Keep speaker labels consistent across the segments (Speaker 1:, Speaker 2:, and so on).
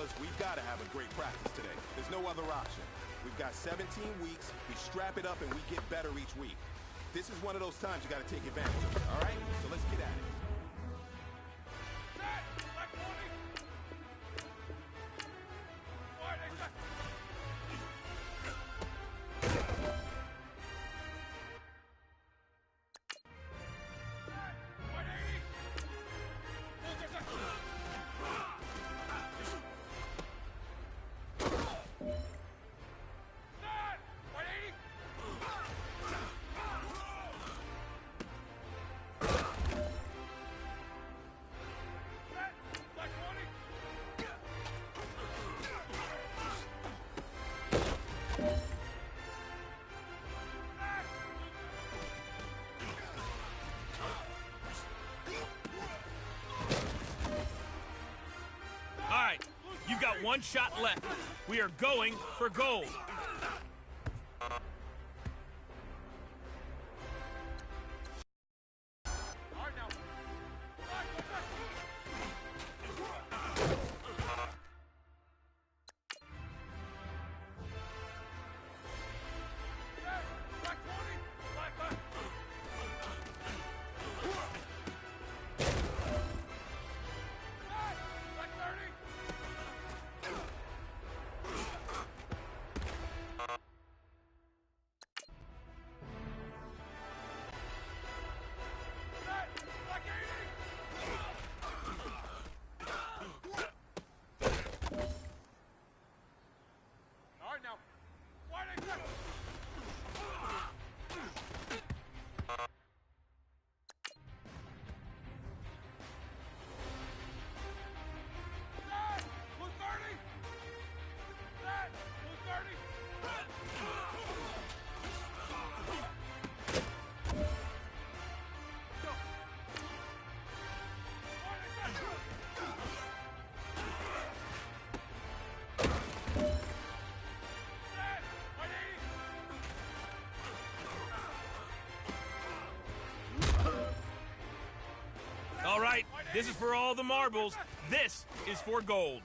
Speaker 1: fellas, we've got to have a great practice today. There's no other option. We've got 17 weeks, we strap it up and we get better each week. This is one of those times you got to take advantage of it, all right? So let's get at it.
Speaker 2: You've got one shot left. We are going for gold. All right, this is for all the marbles. This is for gold.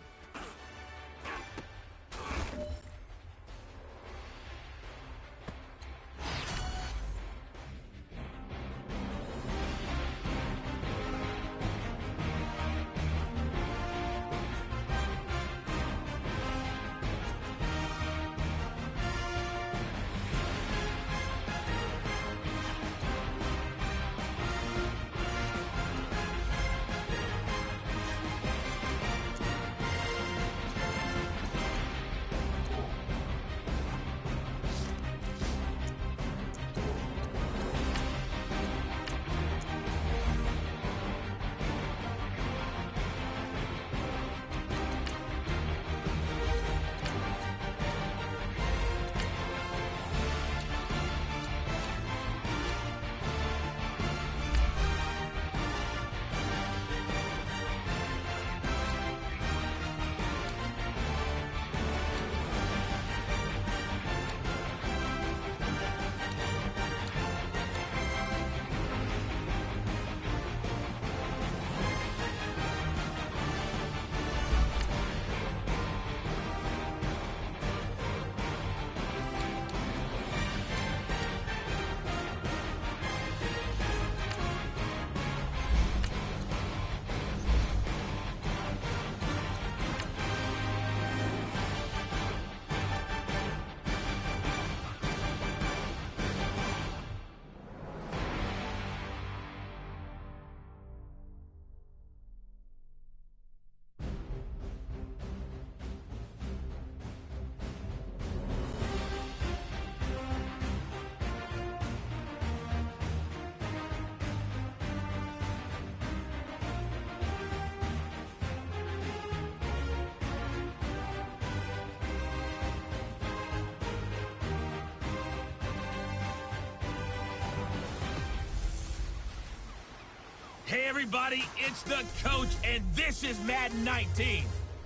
Speaker 2: Hey everybody, it's the coach, and this is Madden 19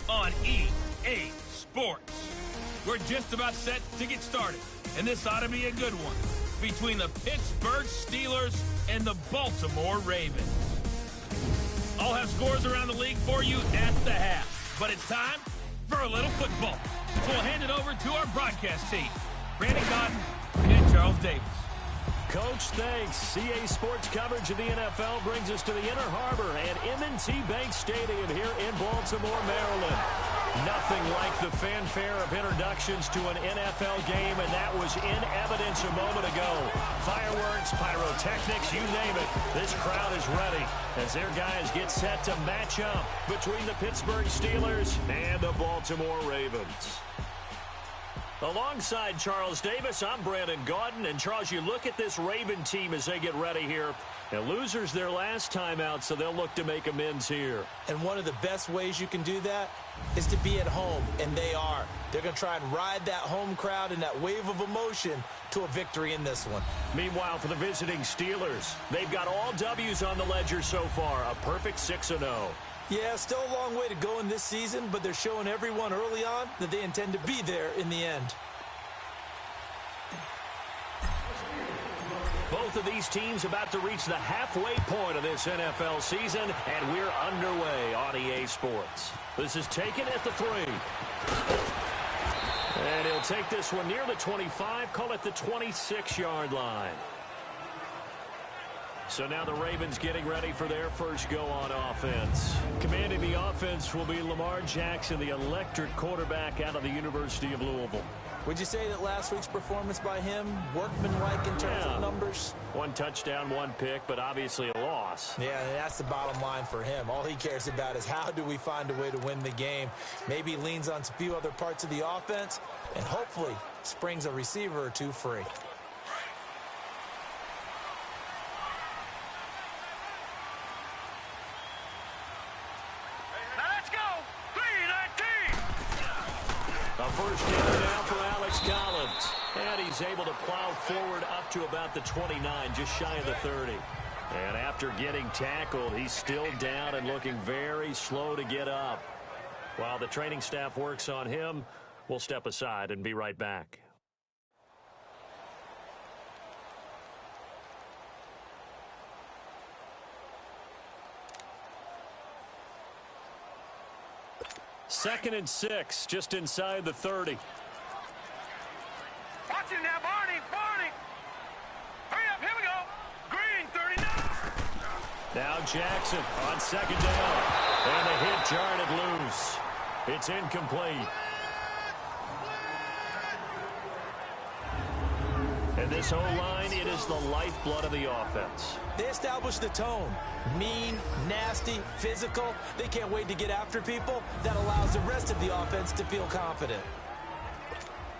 Speaker 2: on EA Sports. We're just about set to get started, and this ought to be a good one between the Pittsburgh Steelers and the Baltimore Ravens. I'll have scores around the league for you at the half, but it's time for a little football. So we'll hand it over to our broadcast team, Brandon Cotton and Charles Davis.
Speaker 3: Coach, thanks. CA Sports coverage of the NFL brings us to the Inner Harbor and M&T Bank Stadium here in Baltimore, Maryland. Nothing like the fanfare of introductions to an NFL game, and that was in evidence a moment ago. Fireworks, pyrotechnics, you name it. This crowd is ready as their guys get set to match up between the Pittsburgh Steelers and the Baltimore Ravens. Alongside Charles Davis, I'm Brandon Gaudin. And, Charles, you look at this Raven team as they get ready here. And losers their last time out, so they'll look to make amends here.
Speaker 4: And one of the best ways you can do that is to be at home, and they are. They're going to try and ride that home crowd and that wave of emotion to a victory in this one.
Speaker 3: Meanwhile, for the visiting Steelers, they've got all W's on the ledger so far, a perfect 6-0.
Speaker 4: Yeah, still a long way to go in this season, but they're showing everyone early on that they intend to be there in the end.
Speaker 3: Both of these teams about to reach the halfway point of this NFL season, and we're underway on EA Sports. This is taken at the 3. And he'll take this one near the 25, call it the 26-yard line. So now the Ravens getting ready for their first go on offense. Commanding the offense will be Lamar Jackson, the electric quarterback out of the University of Louisville.
Speaker 4: Would you say that last week's performance by him, workmanlike in terms of numbers?
Speaker 3: 1 touchdown, 1 pick, but obviously a loss.
Speaker 4: Yeah, that's the bottom line for him. All he cares about is how do we find a way to win the game. Maybe leans on a few other parts of the offense, and hopefully springs a receiver or two free.
Speaker 3: First down now for Alex Collins. And he's able to plow forward up to about the 29, just shy of the 30. And after getting tackled, he's still down and looking very slow to get up. While the training staff works on him, we'll step aside and be right back. Second and 6, just inside the 30.
Speaker 5: Watch it now, Barney. Hurry up, here we go. Green, 39.
Speaker 3: Now Jackson on second down. And the hit jarred loose. It's incomplete. And this O-line, it is the lifeblood of the offense.
Speaker 4: They establish the tone. Mean, nasty, physical. They can't wait to get after people. That allows the rest of the offense to feel confident.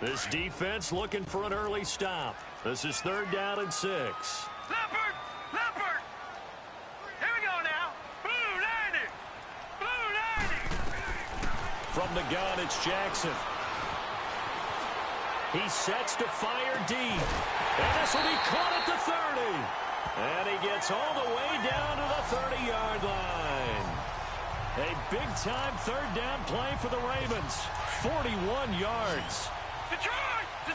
Speaker 3: This defense looking for an early stop. This is 3rd down and 6.
Speaker 5: Leopard. Here we go now. Blue 90.
Speaker 3: From the gun, it's Jackson. He sets to fire deep. And this will be caught at the 30. And he gets all the way down to the 30-yard line. A big-time 3rd down play for the Ravens. 41 yards.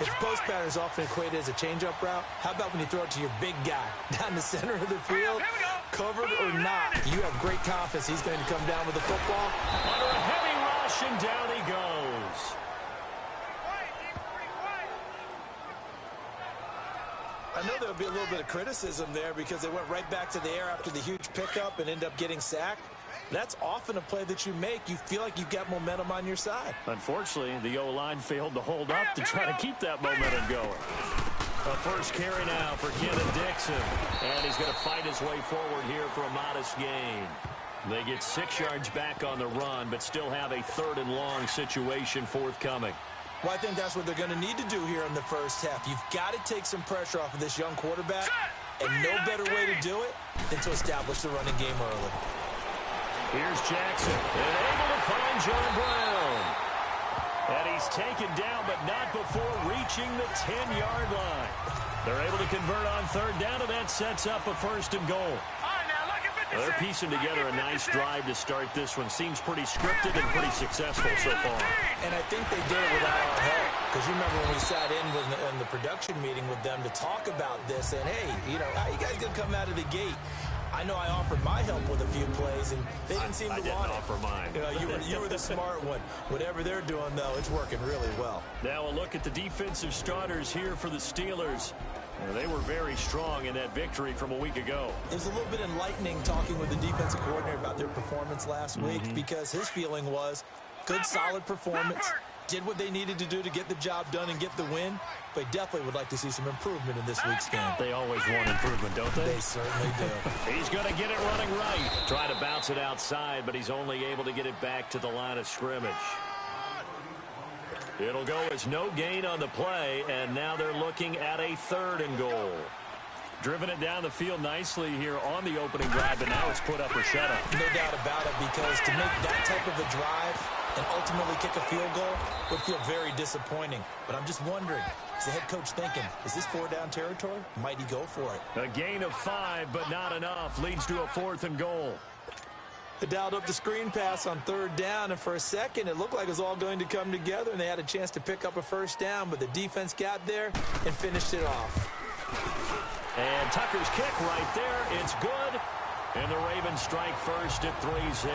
Speaker 4: If post pattern is often equated as a change-up route, how about when you throw it to your big guy down the center of the field? Covered or not, you have great confidence he's going to come down with the football.
Speaker 3: Under a heavy rush, and down he goes.
Speaker 4: I know there'll be a little bit of criticism there because they went right back to the air after the huge pickup and end up getting sacked. That's often a play that you make. You feel like you've got momentum on your side.
Speaker 3: Unfortunately, the O-line failed to hold up to try to keep that momentum going. A first carry now for Kenan Dixon. And he's going to fight his way forward here for a modest gain. They get 6 yards back on the run, but still have a 3rd and long situation forthcoming.
Speaker 4: Well, I think that's what they're going to need to do here in the first half. You've got to take some pressure off of this young quarterback, and no better way to do it than to establish the running game early.
Speaker 3: Here's Jackson, and able to find John Brown. And he's taken down, but not before reaching the 10-yard line. They're able to convert on 3rd down, and that sets up a 1st and goal. They're piecing together a nice drive to start this one. Seems pretty scripted and pretty successful so far.
Speaker 4: And I think they did it without our help. Because you remember when we sat in the production meeting with them to talk about this, and hey, you know, how you guys going to come out of the gate? I know I offered my help with a few plays, and they didn't seem to want it.
Speaker 3: I didn't offer mine.
Speaker 4: You were the smart one. Whatever they're doing, though, it's working really well.
Speaker 3: Now a look at the defensive starters here for the Steelers. They were very strong in that victory from a week ago.
Speaker 4: It was a little bit enlightening talking with the defensive coordinator about their performance last week, because his feeling was good, solid performance, did what they needed to do to get the job done and get the win, but definitely would like to see some improvement in this week's game.
Speaker 3: They always want improvement, don't they?
Speaker 4: They certainly do.
Speaker 3: He's going to get it running right. Try to bounce it outside, but he's only able to get it back to the line of scrimmage. It'll go as no gain on the play, and now they're looking at a 3rd and goal. Driven it down the field nicely here on the opening drive, but now it's put up or shut up.
Speaker 4: No doubt about it, because to make that type of a drive and ultimately kick a field goal would feel very disappointing. But I'm just wondering, is the head coach thinking, is this 4-down territory? Might he go for it?
Speaker 3: A gain of 5, but not enough. Leads to a 4th and goal.
Speaker 4: They dialed up the screen pass on 3rd down, and for a second, it looked like it was all going to come together, and they had a chance to pick up a 1st down, but the defense got there and finished it off.
Speaker 3: And Tucker's kick right there. It's good. And the Ravens strike first at 3-zip.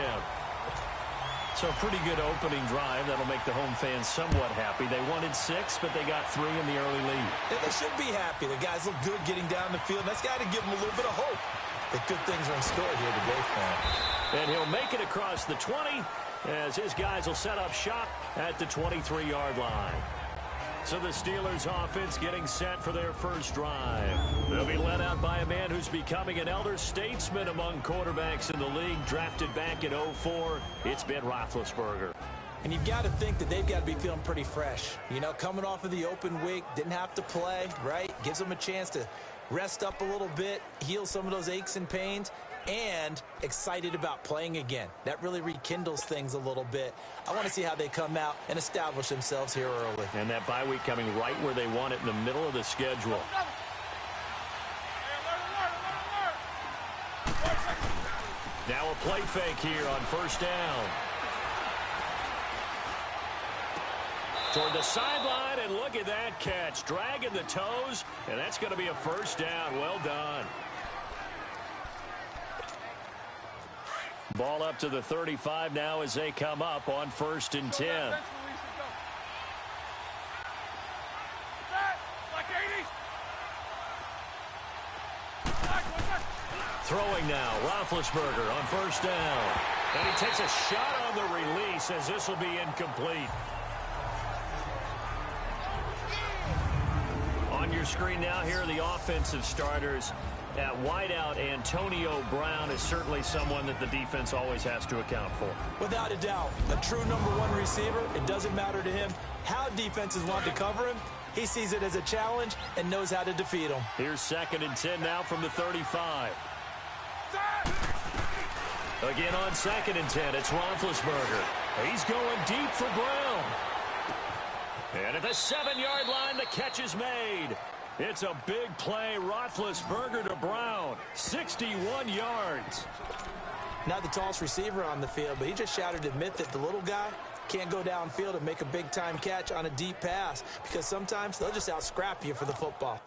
Speaker 3: So a pretty good opening drive. That'll make the home fans somewhat happy. They wanted 6, but they got 3 in the early lead.
Speaker 4: And they should be happy. The guys look good getting down the field. That's got to give them a little bit of hope that good things are in store here today for them.
Speaker 3: And he'll make it across the 20 as his guys will set up shop at the 23-yard line. So the Steelers offense getting set for their first drive. They'll be led out by a man who's becoming an elder statesman among quarterbacks in the league, drafted back in 2004. It's Ben Roethlisberger.
Speaker 4: And you've got to think that they've got to be feeling pretty fresh. You know, coming off of the open week, didn't have to play, right? Gives them a chance to rest up a little bit, heal some of those aches and pains, and excited about playing again. That really rekindles things a little bit. I want to see how they come out and establish themselves here early.
Speaker 3: And that bye week coming right where they want it, in the middle of the schedule. Now a play fake here on 1st down. Toward the sideline, and look at that catch. Dragging the toes, and that's going to be a 1st down. Well done. Ball up to the 35 now as they come up on 1st and 10. Throwing now, Roethlisberger on 1st down. And he takes a shot on the release as this will be incomplete. On your screen now, here are the offensive starters. At wideout, Antonio Brown is certainly someone that the defense always has to account for.
Speaker 4: Without a doubt, a true #1 receiver. It doesn't matter to him how defenses want to cover him. He sees it as a challenge and knows how to defeat them.
Speaker 3: Here's 2nd and 10 now from the 35. Again on 2nd and 10, it's Roethlisberger. He's going deep for Brown. And at the 7-yard line, the catch is made. It's a big play. Roethlisberger to Brown. 61 yards.
Speaker 4: Not the tallest receiver on the field, but he just shouted to admit that the little guy can't go downfield and make a big-time catch on a deep pass, because sometimes they'll just out-scrap you for the football.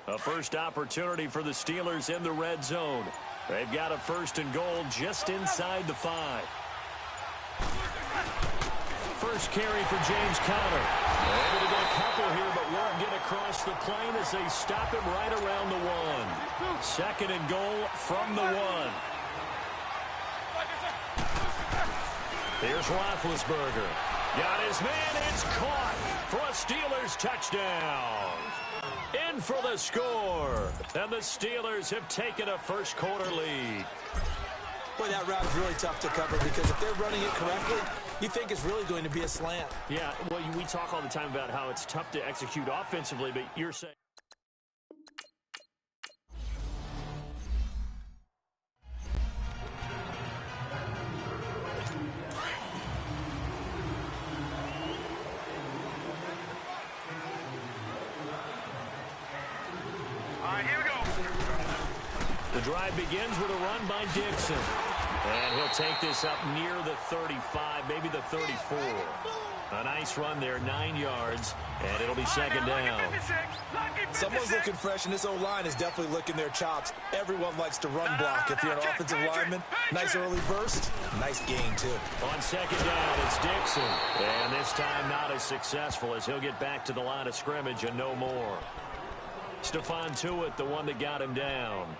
Speaker 3: A first opportunity for the Steelers in the red zone. They've got a 1st and goal just inside the 5. First carry for James Conner. Able to get a couple here, but won't get across the plane as they stop him right around the 1. 2nd and goal from the 1. Here's Roethlisberger. Got his man. It's caught for a Steelers touchdown. In for the score. And the Steelers have taken a first-quarter lead.
Speaker 4: Boy, that route is really tough to cover, because if they're running it correctly, you think it's really going to be a slant.
Speaker 3: Yeah, well, we talk all the time about how it's tough to execute offensively, but you're saying...
Speaker 5: All right, here we go.
Speaker 3: The drive begins with a run by Dixon. And he'll take this up near the 35, maybe the 34. A nice run there, 9 yards, and it'll be second down.
Speaker 4: Someone's looking fresh, and this O-line is definitely licking their chops. Everyone likes to run block. If you're an offensive lineman, nice early burst, nice gain, too.
Speaker 3: On second down, it's Dixon. And this time not as successful as he'll get back to the line of scrimmage and no more. Stephon Tuitt, the one that got him down.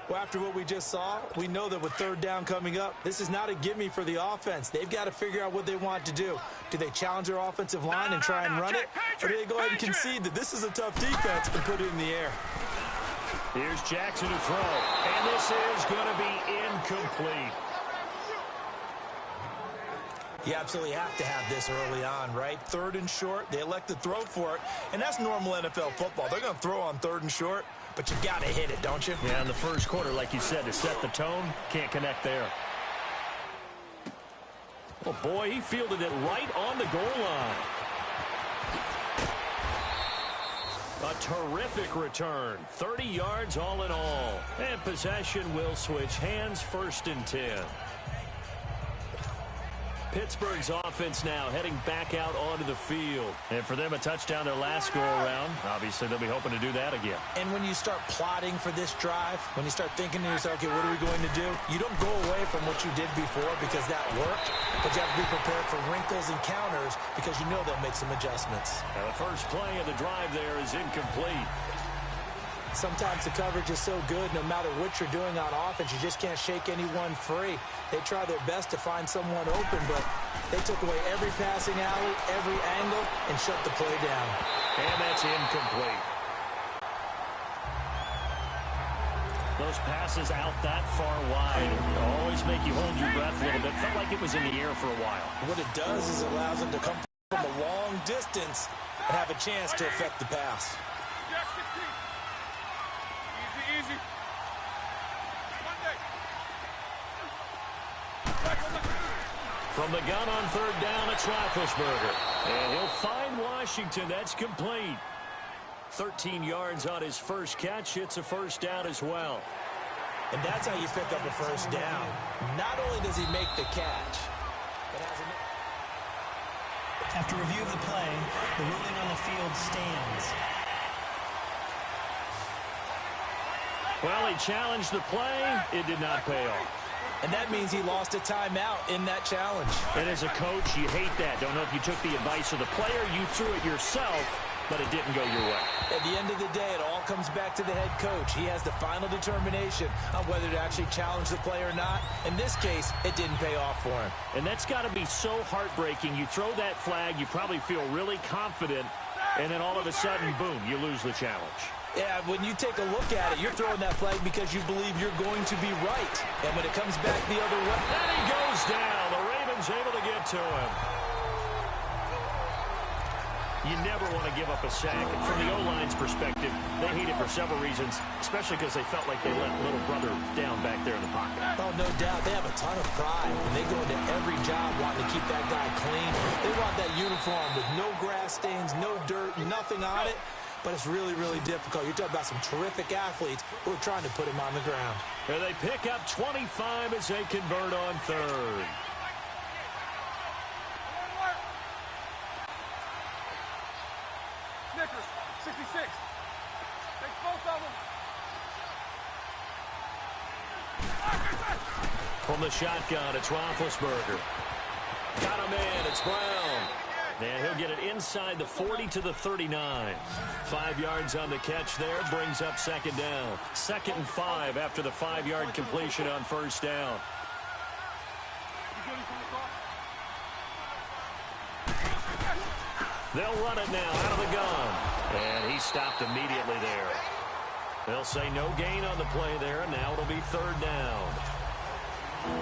Speaker 4: Well, after what we just saw, we know that with third down coming up, this is not a gimme for the offense. They've got to figure out what they want to do. Do they challenge their offensive line and try and run it? Or do they go ahead and concede that this is a tough defense and put it in the air?
Speaker 3: Here's Jackson to throw. And this is going to be incomplete.
Speaker 4: You absolutely have to have this early on, right? Third and short, they elect to throw for it, and that's normal NFL football. They're going to throw on third and short, but you got to hit it, don't you?
Speaker 3: Yeah, in the first quarter, like you said, to set the tone, can't connect there. Oh, boy, he fielded it right on the goal line. A terrific return, 30 yards all in all. And possession will switch hands, 1st and 10. Pittsburgh's offense now heading back out onto the field. And for them, a touchdown their last go-around. Obviously, they'll be hoping to do that again.
Speaker 4: And when you start plotting for this drive, when you start thinking to yourself, okay, what are we going to do? You don't go away from what you did before because that worked, but you have to be prepared for wrinkles and counters because you know they'll make some adjustments.
Speaker 3: Now, the first play of the drive there is incomplete.
Speaker 4: Sometimes the coverage is so good, no matter what you're doing on offense, you just can't shake anyone free. They try their best to find someone open, but they took away every passing alley, every angle, and shut the play down.
Speaker 3: And that's incomplete. Those passes out that far wide always make you hold your breath a little bit. Felt like it was in the air for a while.
Speaker 4: What it does is it allows them to come from a long distance and have a chance to affect the pass.
Speaker 5: Easy.
Speaker 3: From the gun on third down, it's Roethlisberger. And he'll find Washington. That's complete. 13 yards on his first catch. It's a first down as well.
Speaker 4: And that's how you pick up a first down. Not only does he make the catch, but has
Speaker 6: After review of the play, the ruling on the field stands.
Speaker 3: Well, he challenged the play. It did not pay off.
Speaker 4: And that means he lost a timeout in that challenge.
Speaker 3: And as a coach, you hate that. Don't know if you took the advice of the player, you threw it yourself, but it didn't go your way.
Speaker 4: At the end of the day, it all comes back to the head coach. He has the final determination on whether to actually challenge the play or not. In this case, it didn't pay off for him.
Speaker 3: And that's got to be so heartbreaking. You throw that flag, you probably feel really confident, and then all of a sudden, boom, you lose the challenge.
Speaker 4: Yeah, when you take a look at it, you're throwing that flag because you believe you're going to be right. And when it comes back the other way...
Speaker 3: And he goes down. The Ravens able to get to him. You never want to give up a sack. And from the O-line's perspective, they hate it for several reasons, especially because they felt like they let little brother down back there in the pocket.
Speaker 4: Oh, no doubt. They have a ton of pride. And they go into every job wanting to keep that guy clean. They want that uniform with no grass stains, no dirt, nothing on it. But it's really, really difficult. You're talking about some terrific athletes who are trying to put him on the ground.
Speaker 3: And they pick up 25 as they convert on third.
Speaker 5: Snickers, 66. Take both of them.
Speaker 3: From the shotgun, it's Roethlisberger. Got him in. It's Brown. And he'll get it inside the 40 to the 39. 5 yards on the catch there. Brings up second down. 2nd and 5 after the 5-yard completion on first down. They'll run it now out of the gun. And he stopped immediately there. They'll say no gain on the play there, and now it'll be third down.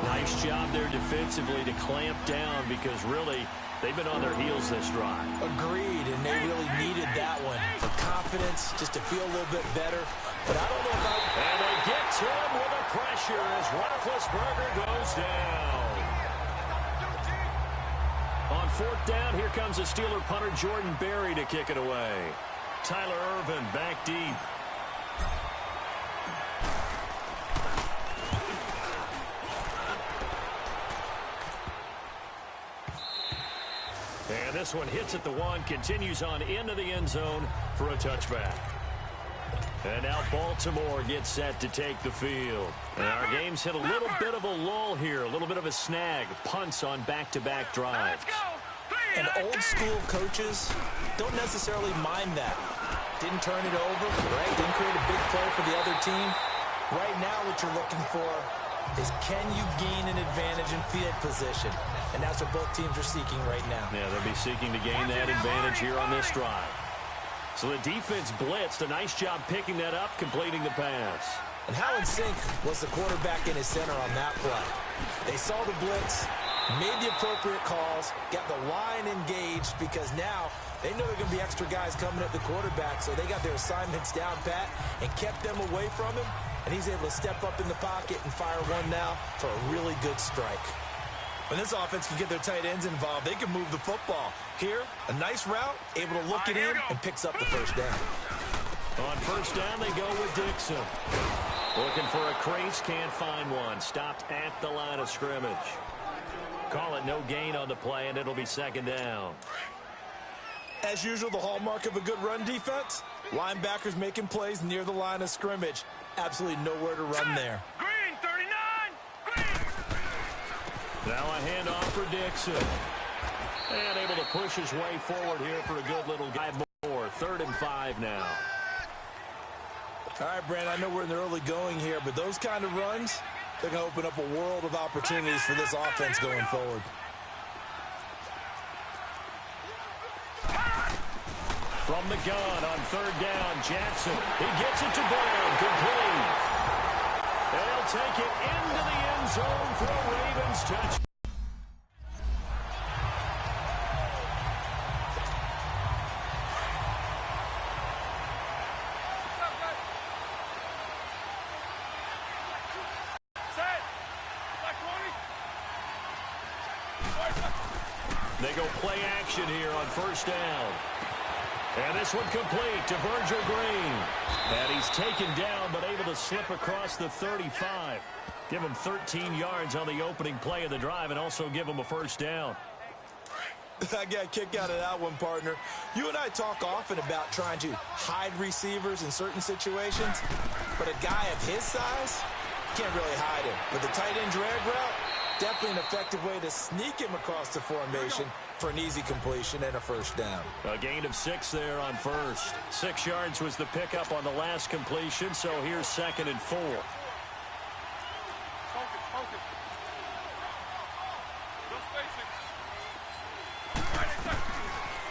Speaker 3: Nice job there defensively to clamp down because really they've been on their heels this drive.
Speaker 4: Agreed, and they really needed that one for confidence, just to feel a little bit better. But I don't know if
Speaker 3: And they get to him with the pressure as Roethlisberger goes down. On fourth down, here comes the Steeler punter Jordan Berry to kick it away. Tyler Ervin back deep. And this one hits at the one, continues on into the end zone for a touchback. And now Baltimore gets set to take the field. And our game's hit a little bit of a lull here, a little bit of a snag. Punts on back-to-back drives.
Speaker 4: And old-school coaches don't necessarily mind that. Didn't turn it over, right? Didn't create a big play for the other team. Right now what you're looking for is can you gain an advantage in field position? And that's what both teams are seeking right now.
Speaker 3: Yeah, they'll be seeking to gain that advantage here on this drive. So the defense blitzed. A nice job picking that up, completing the pass.
Speaker 4: And how in sync was the quarterback in his center on that play? They saw the blitz, made the appropriate calls, got the line engaged because now they know there are going to be extra guys coming at the quarterback, so they got their assignments down pat and kept them away from him, and he's able to step up in the pocket and fire one now for a really good strike. When this offense can get their tight ends involved, they can move the football. Here, a nice route, able to look it in, and picks up the first down.
Speaker 3: On first down, they go with Dixon. Looking for a crease, can't find one. Stopped at the line of scrimmage. Call it no gain on the play, and it'll be second down.
Speaker 4: As usual, the hallmark of a good run defense, linebackers making plays near the line of scrimmage. Absolutely nowhere to run there.
Speaker 5: Green, 39! Green!
Speaker 3: Now a handoff for Dixon. And able to push his way forward here for a good little drive more. 3rd and 5 now.
Speaker 4: All right, Brandon, I know we're in the early going here, but those kind of runs, they're going to open up a world of opportunities for this offense going forward.
Speaker 3: From the gun on 3rd down, Jackson. He gets it to Brown, complete. They'll take it into the end zone for a Ravens touch. They go play action here on first down. And this one complete to Virgil Green. And he's taken down but able to slip across the 35. Give him 13 yards on the opening play of the drive and also give him a first down.
Speaker 4: I got a kick out of that one, partner. You and I talk often about trying to hide receivers in certain situations, but a guy of his size can't really hide him. But the tight end drag route, definitely an effective way to sneak him across the formation for an easy completion and a first down.
Speaker 3: A gain of 6 there on first. 6 yards was the pickup on the last completion, so here's 2nd and 4.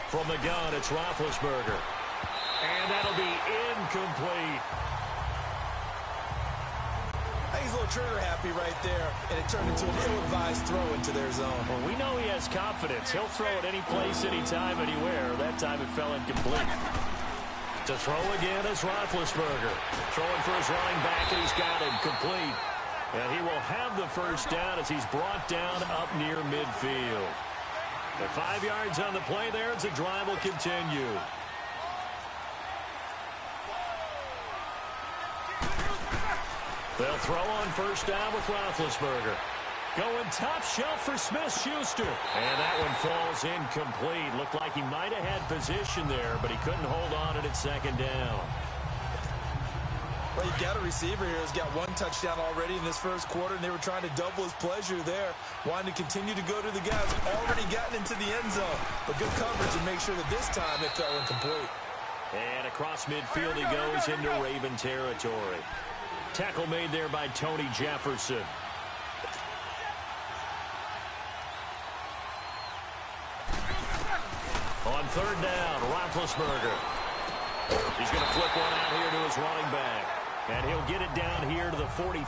Speaker 3: From the gun, it's Roethlisberger. And that'll be incomplete.
Speaker 4: He's a little trigger happy right there, and it turned into an ill-advised throw into their zone.
Speaker 3: Well, we know he has confidence. He'll throw it any place, anytime, anywhere. That time it fell incomplete. To throw again is Roethlisberger. Throwing for his running back, and he's got him complete. And he will have the first down as he's brought down up near midfield. At 5 yards on the play there, as the drive will continue. They'll throw on first down with Roethlisberger. Going top shelf for Smith-Schuster. And that one falls incomplete. Looked like he might have had position there, but he couldn't hold on it at 2nd down.
Speaker 4: Well, you got a receiver here who's got 1 touchdown already in this first quarter, and they were trying to double his pleasure there, wanting to continue to go to the guys already gotten into the end zone. But good coverage and make sure that this time it fell incomplete.
Speaker 3: And across midfield he goes into Raven territory. Tackle made there by Tony Jefferson. On 3rd down, Roethlisberger. He's going to flip one out here to his running back. And he'll get it down here to the 43.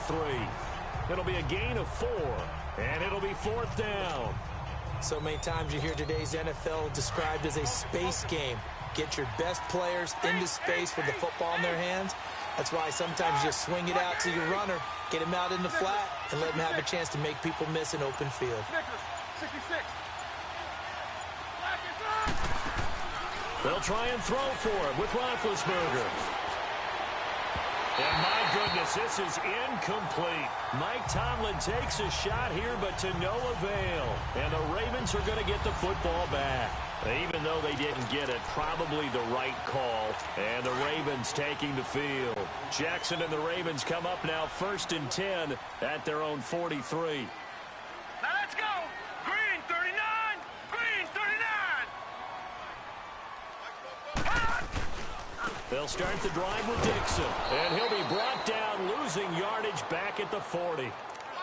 Speaker 3: It'll be a gain of 4, and it'll be 4th down.
Speaker 4: So many times you hear today's NFL described as a space game. Get your best players into space with the football in their hands. That's why sometimes you swing it out to your runner, get him out in the flat, and let him have a chance to make people miss an open field.
Speaker 5: 66.
Speaker 3: They'll try and throw for it with Roethlisberger. And my goodness, this is incomplete. Mike Tomlin takes a shot here, but to no avail. And the Ravens are going to get the football back. Even though they didn't get it, probably the right call. And the Ravens taking the field. Jackson and the Ravens come up now 1st and 10 at their own 43.
Speaker 5: Now let's go. Green 39. Green 39.
Speaker 3: They'll start the drive with Dixon. And he'll be brought down, losing yardage back at the 40.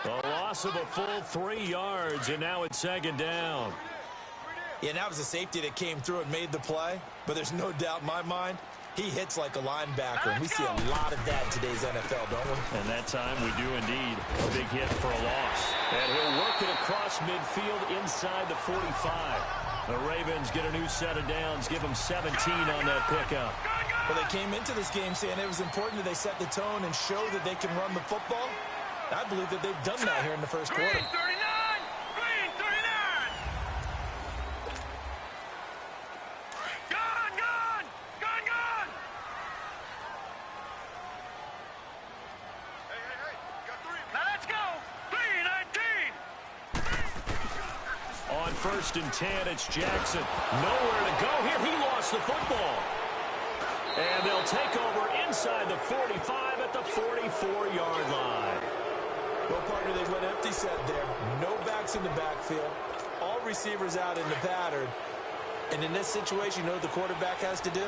Speaker 3: A loss of a full 3 yards, and now it's 2nd down.
Speaker 4: Yeah, and that was a safety that came through and made the play. But there's no doubt in my mind, he hits like a linebacker. And we see a lot of that in today's NFL, don't we?
Speaker 3: And that time we do indeed. A big hit for a loss. And he'll work it across midfield inside the 45. The Ravens get a new set of downs, give them 17 on that pickup.
Speaker 4: Well, they came into this game saying it was important that they set the tone and show that they can run the football. I believe that they've done that here in the first quarter.
Speaker 5: Green 39. Green 39. Gone. Gone. Gone. Gone. Hey. Got 3. Now let's go. 3-19.
Speaker 3: On 1st and 10, it's Jackson. Nowhere to go here. He lost the football. And they'll take over inside the 45 at the 44-yard line.
Speaker 4: Well, partner, they went empty set there. No backs in the backfield. All receivers out in the pattern. And in this situation, you know what the quarterback has to do?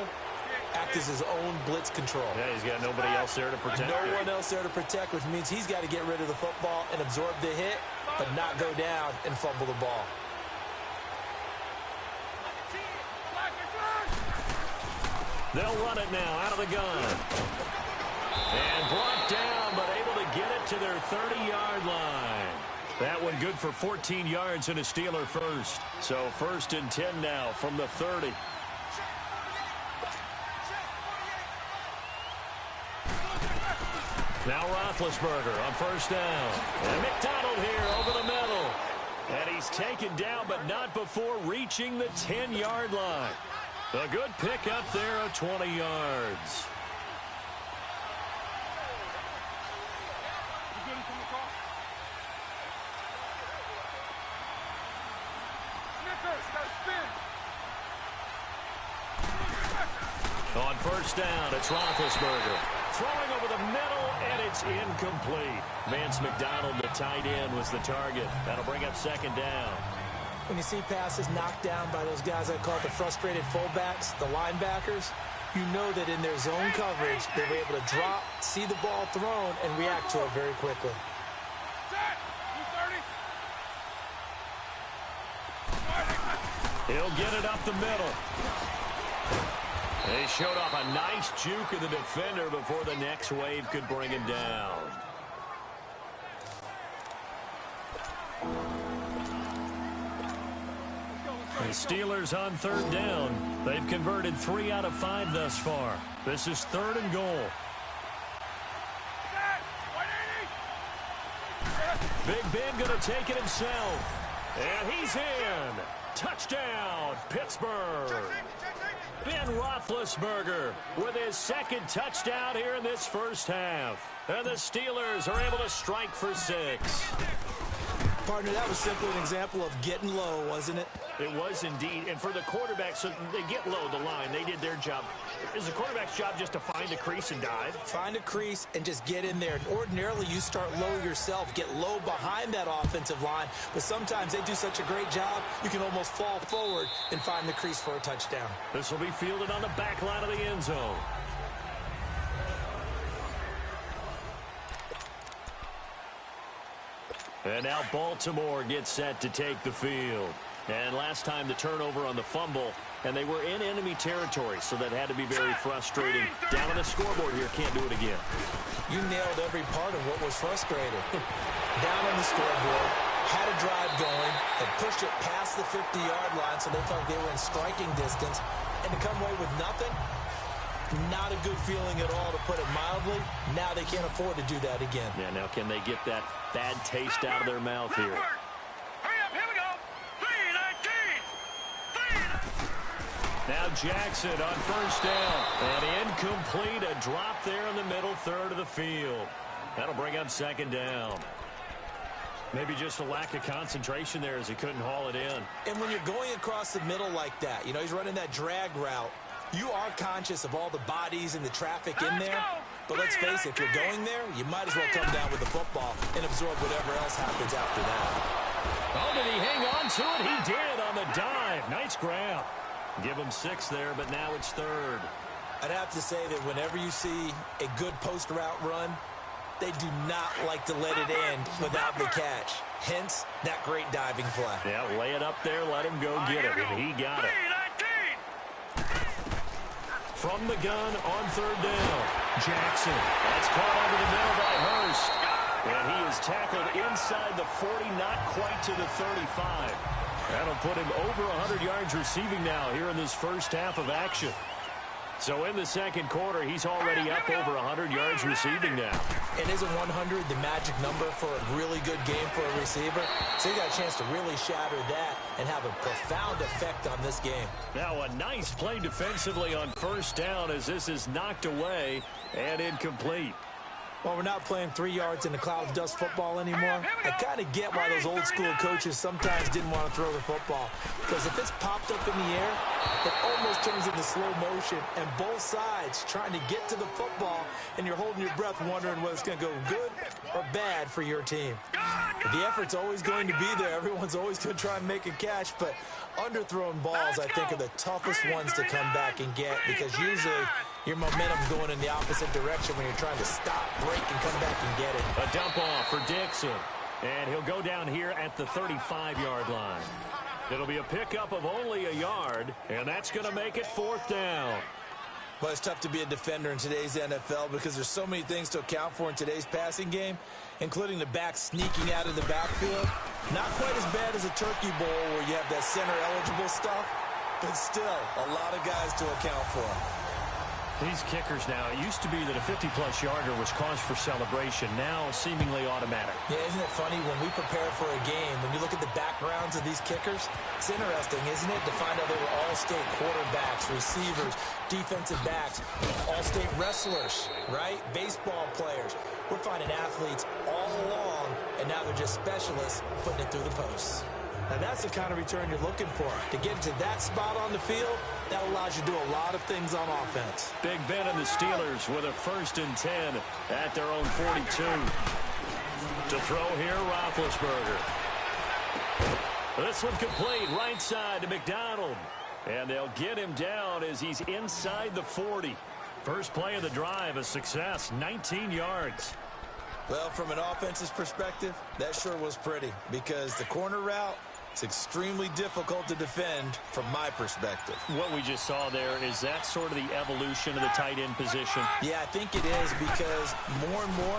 Speaker 4: Act as his own blitz control.
Speaker 3: Yeah, he's got nobody else there to protect.
Speaker 4: No one else there to protect, which means he's got to get rid of the football and absorb the hit, but not go down and fumble the ball.
Speaker 3: They'll run it now out of the gun. And brought down, but able to get it to their 30-yard line. That one good for 14 yards and a Steeler first. So 1st and 10 now from the 30. Now Roethlisberger on 1st down. And McDonald here over the middle. And he's taken down, but not before reaching the 10-yard line. A good pick up there of 20 yards. On 1st down, it's Roethlisberger. Throwing over the middle, and it's incomplete. Vance McDonald, the tight end, was the target. That'll bring up 2nd down.
Speaker 4: When you see passes knocked down by those guys I call the frustrated fullbacks, the linebackers, you know that in their zone coverage, they were able to drop, see the ball thrown, and react to it very quickly.
Speaker 3: He'll get it up the middle. They showed off a nice juke of the defender before the next wave could bring him down. The Steelers on 3rd down. They've converted 3 out of 5 thus far. This is 3rd and goal. Big Ben going to take it himself. And he's in. Touchdown, Pittsburgh. Ben Roethlisberger with his 2nd touchdown here in this first half. And the Steelers are able to strike for 6.
Speaker 4: Partner, that was simply an example of getting low, wasn't it?
Speaker 3: It was indeed. And for the quarterback, so they get low the line. They did their job. Is the quarterback's job just to find a crease and dive?
Speaker 4: Find a crease and just get in there. And ordinarily, you start low yourself, get low behind that offensive line. But sometimes they do such a great job, you can almost fall forward and find the crease for a touchdown.
Speaker 3: This will be fielded on the back line of the end zone. And now Baltimore gets set to take the field. And last time the turnover on the fumble and they were in enemy territory, so that had to be very frustrating. Down on the scoreboard here, can't do it again.
Speaker 4: You nailed every part of what was frustrating. Down on the scoreboard, had a drive going, had pushed it past the 50-yard line, so they felt they were in striking distance, and to come away with nothing, not a good feeling at all, to put it mildly. Now they can't afford to do that again.
Speaker 3: Yeah, now can they get that bad taste out of their mouth here?
Speaker 5: Hurry up, here we go. 3-19.
Speaker 3: Now Jackson on first down. And incomplete, a drop there in the middle third of the field. That'll bring up second down. Maybe just a lack of concentration there as he couldn't haul it in.
Speaker 4: And when you're going across the middle like that, he's running that drag route, you are conscious of all the bodies and the traffic in there. But let's face it, if you're going there, you might as well come down with the football and absorb whatever else happens after that.
Speaker 3: Oh, did he hang on to it? He did on the dive. Nice grab. Give him 6 there, but now it's third.
Speaker 4: I'd have to say that whenever you see a good post route run, they do not like to let it end without the catch. Hence, that great diving play.
Speaker 3: Yeah, lay it up there, let him go get it, and he got it. From the gun on third down, Jackson. That's caught under the middle by Hurst. And he is tackled inside the 40, not quite to the 35. That'll put him over 100 yards receiving now here in this first half of action. So in the second quarter, he's already up over 100 yards receiving now.
Speaker 4: And isn't 100 the magic number for a really good game for a receiver? So you got a chance to really shatter that and have a profound effect on this game.
Speaker 3: Now a nice play defensively on first down as this is knocked away and incomplete.
Speaker 4: Well, we're not playing 3 yards in a cloud of dust football anymore. I kind of get why those old school coaches sometimes didn't want to throw the football. Because if it's popped up in the air, it almost turns into slow motion. And both sides trying to get to the football, and you're holding your breath wondering whether it's going to go good or bad for your team. But the effort's always going to be there. Everyone's always going to try and make a catch. But underthrown balls, I think, are the toughest ones to come back and get. Because usually your momentum's going in the opposite direction when you're trying to stop, break, and come back and get it.
Speaker 3: A dump off for Dixon. And he'll go down here at the 35-yard line. It'll be a pickup of only a yard, and that's going to make it fourth down.
Speaker 4: But it's tough to be a defender in today's NFL because there's so many things to account for in today's passing game, including the back sneaking out of the backfield. Not quite as bad as a turkey bowl where you have that center-eligible stuff, but still a lot of guys to account for.
Speaker 3: These kickers now, it used to be that a 50-plus yarder was cause for celebration. Now seemingly automatic.
Speaker 4: Yeah, isn't it funny when we prepare for a game, when you look at the backgrounds of these kickers, it's interesting, isn't it, to find out they were all-state quarterbacks, receivers, defensive backs, all-state wrestlers, right? Baseball players. We're finding athletes all along, and now they're just specialists putting it through the posts. Now, that's the kind of return you're looking for. To get to that spot on the field, that allows you to do a lot of things on offense.
Speaker 3: Big Ben and the Steelers with a 1st and 10 at their own 42. To throw here, Roethlisberger. This one complete, right side to McDonald. And they'll get him down as he's inside the 40. First play of the drive, a success, 19 yards.
Speaker 4: Well, from an offense's perspective, that sure was pretty because the corner route, it's extremely difficult to defend from my perspective.
Speaker 3: What we just saw there, is that sort of the evolution of the tight end position?
Speaker 4: Yeah, I think it is because more and more,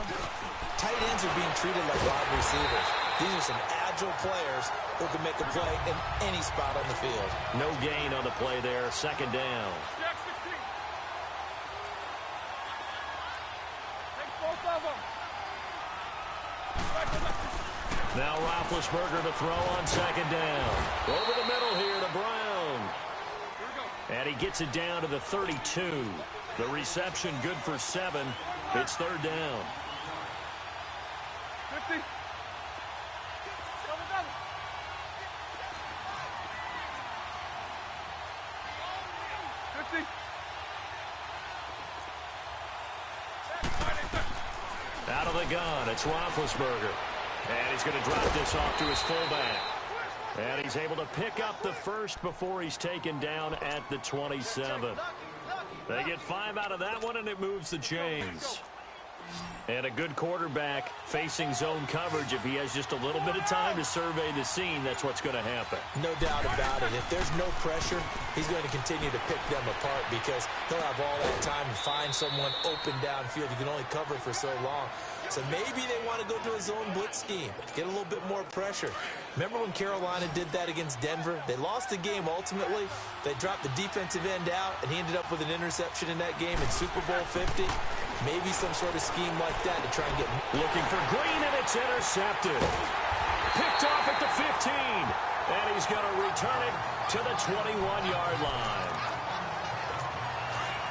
Speaker 4: tight ends are being treated like wide receivers. These are some agile players who can make a play in any spot on the field.
Speaker 3: No gain on the play there, second down. Now Roethlisberger to throw on second down. Over the middle here to Brown. And he gets it down to the 32. The reception good for 7. It's third down.
Speaker 5: 50.
Speaker 3: Out of the gun, it's Roethlisberger. And he's going to drop this off to his fullback. And he's able to pick up the first before he's taken down at the 27. They get 5 out of that one, and it moves the chains. And a good quarterback facing zone coverage. If he has just a little bit of time to survey the scene, that's what's going to happen.
Speaker 4: No doubt about it. If there's no pressure, he's going to continue to pick them apart because he'll have all that time to find someone open downfield. You can only cover for so long. So maybe they want to go to a zone blitz scheme, get a little bit more pressure. Remember when Carolina did that against Denver? They lost the game ultimately. They dropped the defensive end out, and he ended up with an interception in that game in Super Bowl 50. Maybe some sort of scheme like that to try and get...
Speaker 3: Looking for Green, and it's intercepted. Picked off at the 15, and he's going to return it to the 21-yard line.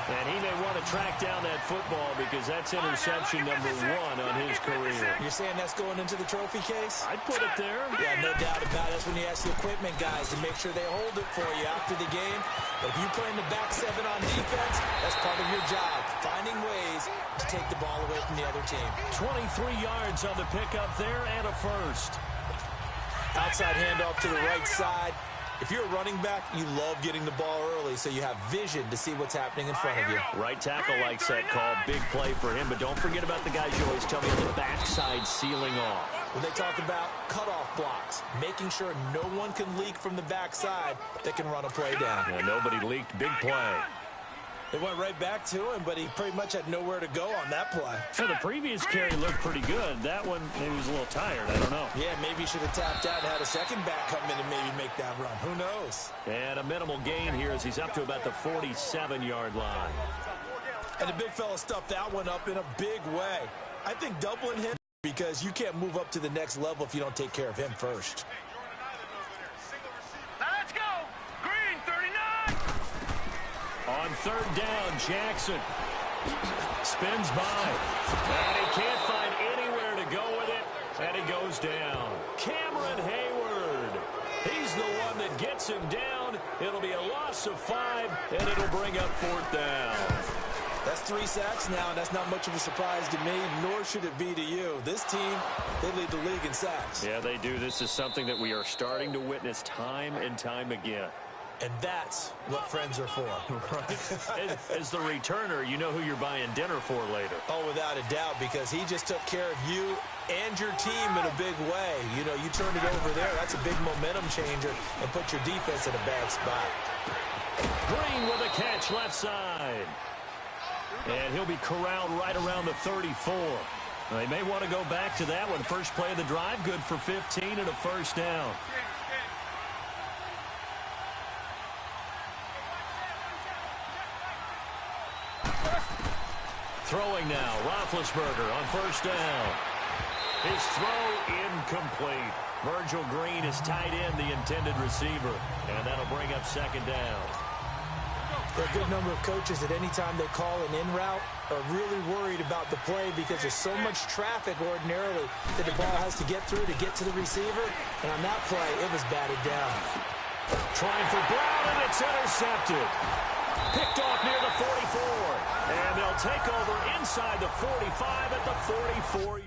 Speaker 3: And he may want to track down that football because that's interception number 1 on his career.
Speaker 4: You're saying that's going into the trophy case?
Speaker 3: I'd put it there.
Speaker 4: Yeah, no doubt about it. That's when you ask the equipment guys to make sure they hold it for you after the game. But if you play in the back 7 on defense, that's part of your job, finding ways to take the ball away from the other team.
Speaker 3: 23 yards on the pickup there and a first.
Speaker 4: Outside handoff to the right side. If you're a running back, you love getting the ball early so you have vision to see what's happening in front of you.
Speaker 3: Right tackle likes that call. Big play for him, but don't forget about the guys you always tell me on the backside sealing off.
Speaker 4: When they talk about cutoff blocks, making sure no one can leak from the backside that can run a play down.
Speaker 3: Yeah, nobody leaked. Big play.
Speaker 4: They went right back to him, but he pretty much had nowhere to go on that play.
Speaker 3: So the previous carry looked pretty good. That one, maybe he was a little tired. I don't know.
Speaker 4: Yeah, maybe he should have tapped out and had a second back come in and maybe make that run. Who knows?
Speaker 3: And a minimal gain here as he's up to about the 47-yard line.
Speaker 4: And the big fella stuffed that one up in a big way. I think doubling him because you can't move up to the next level if you don't take care of him first.
Speaker 5: Let's go. Green, 39.
Speaker 3: On third down, Jackson spins by. And he can't find anywhere to go with it. And he goes down. Cameron Hayward. He's the one that gets him down. It'll be a loss of 5, and it'll bring up 4th down.
Speaker 4: That's 3 sacks now, and that's not much of a surprise to me, nor should it be to you. This team, they lead the league in sacks.
Speaker 3: Yeah, they do. This is something that we are starting to witness time and time again.
Speaker 4: And that's what friends are for.
Speaker 3: Right. As the returner, you know who you're buying dinner for later.
Speaker 4: Oh, without a doubt, because he just took care of you and your team in a big way. You know, you turned it over there. That's a big momentum changer and put your defense in a bad spot.
Speaker 3: Green with a catch left side. And he'll be corralled right around the 34. They may want to go back to that one. First play of the drive, good for 15 and a first down. Throwing now, Roethlisberger on first down. His throw incomplete. Virgil Green is tied in, the intended receiver. And that'll bring up second down.
Speaker 4: There are a good number of coaches that any time they call an in route are really worried about the play because there's so much traffic ordinarily that the ball has to get through to get to the receiver. And on that play, it was batted down.
Speaker 3: Trying for Brown, and it's intercepted. Picked off near the 44. And they'll take over inside the 45 at the 44.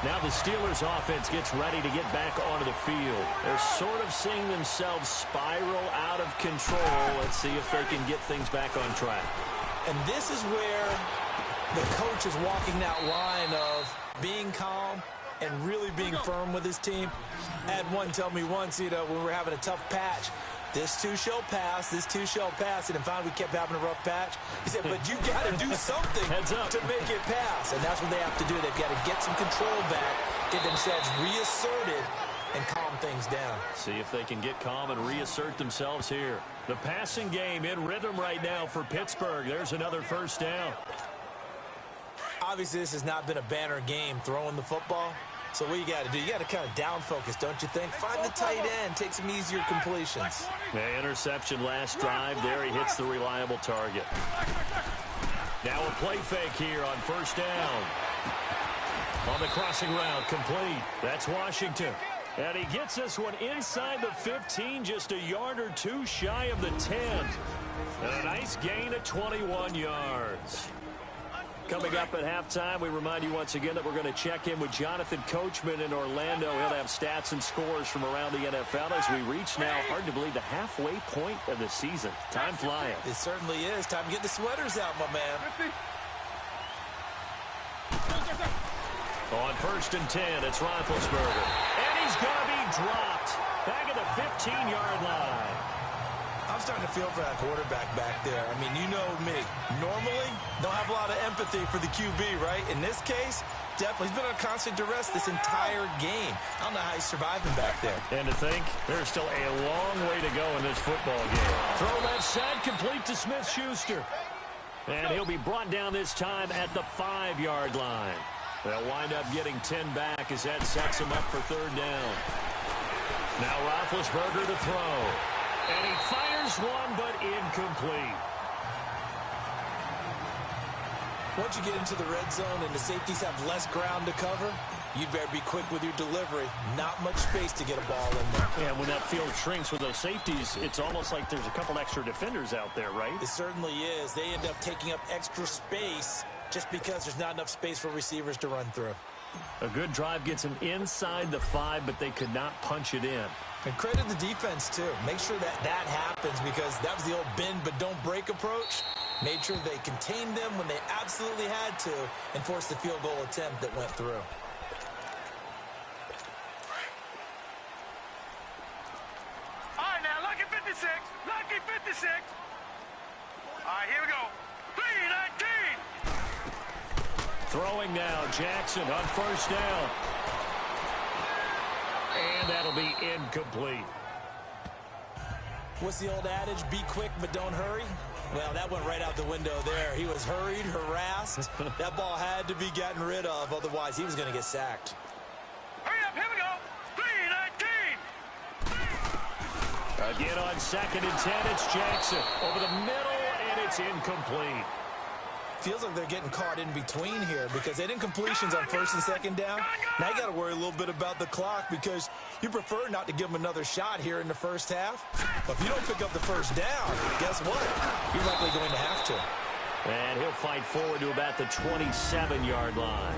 Speaker 3: Now the Steelers offense gets ready to get back onto the field. They're sort of seeing themselves spiral out of control. Let's see if they can get things back on track.
Speaker 4: And this is where the coach is walking that line of being calm and really being firm with his team. I had one tell me once, you know, when we were having a tough patch, this too shall pass, this too shall pass. And in fact, we kept having a rough patch. He said, but you got to do something to make it pass. And that's what they have to do. They've got to get some control back, get themselves reasserted, and calm things down.
Speaker 3: See if they can get calm and reassert themselves here. The passing game in rhythm right now for Pittsburgh. There's another first down.
Speaker 4: Obviously, this has not been a banner game throwing the football. So what you got to do, you got to kind of down focus, don't you think? Find the tight end, take some easier completions.
Speaker 3: The interception last drive. There he hits the reliable target. Now a play fake here on first down. On the crossing route, complete. That's Washington. And he gets this one inside the 15, just a yard or two shy of the 10. And a nice gain of 21 yards. Coming up at halftime, we remind you once again that we're going to check in with Jonathan Coachman in Orlando. He'll have stats and scores from around the NFL as we reach now, hard to believe, the halfway point of the season. Time flying.
Speaker 4: It certainly is. Time to get the sweaters out, my man.
Speaker 3: On 1st and 10, it's Roethlisberger. And he's going to be dropped. Back at the 15-yard line.
Speaker 4: I'm starting to feel for that quarterback back there. I mean, you know me. Normally, don't have a lot of empathy for the QB, right? In this case, definitely. He's been on constant duress this entire game. I don't know how he's surviving back there.
Speaker 3: And to think, there's still a long way to go in this football game. Throw left side, complete to Smith-Schuster. And he'll be brought down this time at the 5-yard line. They'll wind up getting 10 back as that sets him up for 3rd down. Now Roethlisberger to throw. And he fires one, but incomplete.
Speaker 4: Once you get into the red zone and the safeties have less ground to cover, you better be quick with your delivery. Not much space to get a ball in there.
Speaker 3: Yeah, when that field shrinks with those safeties, it's almost like there's a couple extra defenders out there, right?
Speaker 4: It certainly is. They end up taking up extra space just because there's not enough space for receivers to run through.
Speaker 3: A good drive gets them inside the 5, but they could not punch it in.
Speaker 4: And credit the defense, too. Make sure that that happens because that was the old bend but don't break approach. Made sure they contained them when they absolutely had to and forced the field goal attempt that went through.
Speaker 5: All right, now, lucky 56. Lucky 56. All right, here we go. 3-19.
Speaker 3: Throwing now, Jackson on 1st down. And that'll be incomplete.
Speaker 4: What's the old adage? Be quick, but don't hurry. Well, that went right out the window there. He was hurried, harassed. That ball had to be gotten rid of. Otherwise, he was going to get sacked.
Speaker 5: Hurry up, here we go. 3-19.
Speaker 3: Again on 2nd and 10, it's Jackson. Over the middle, and it's incomplete.
Speaker 4: Feels like they're getting caught in between here because they did incompletions on 1st and 2nd down. Now you got to worry a little bit about the clock because you prefer not to give them another shot here in the 1st half. But if you don't pick up the 1st down, guess what? You're likely going to have to.
Speaker 3: And he'll fight forward to about the 27-yard line.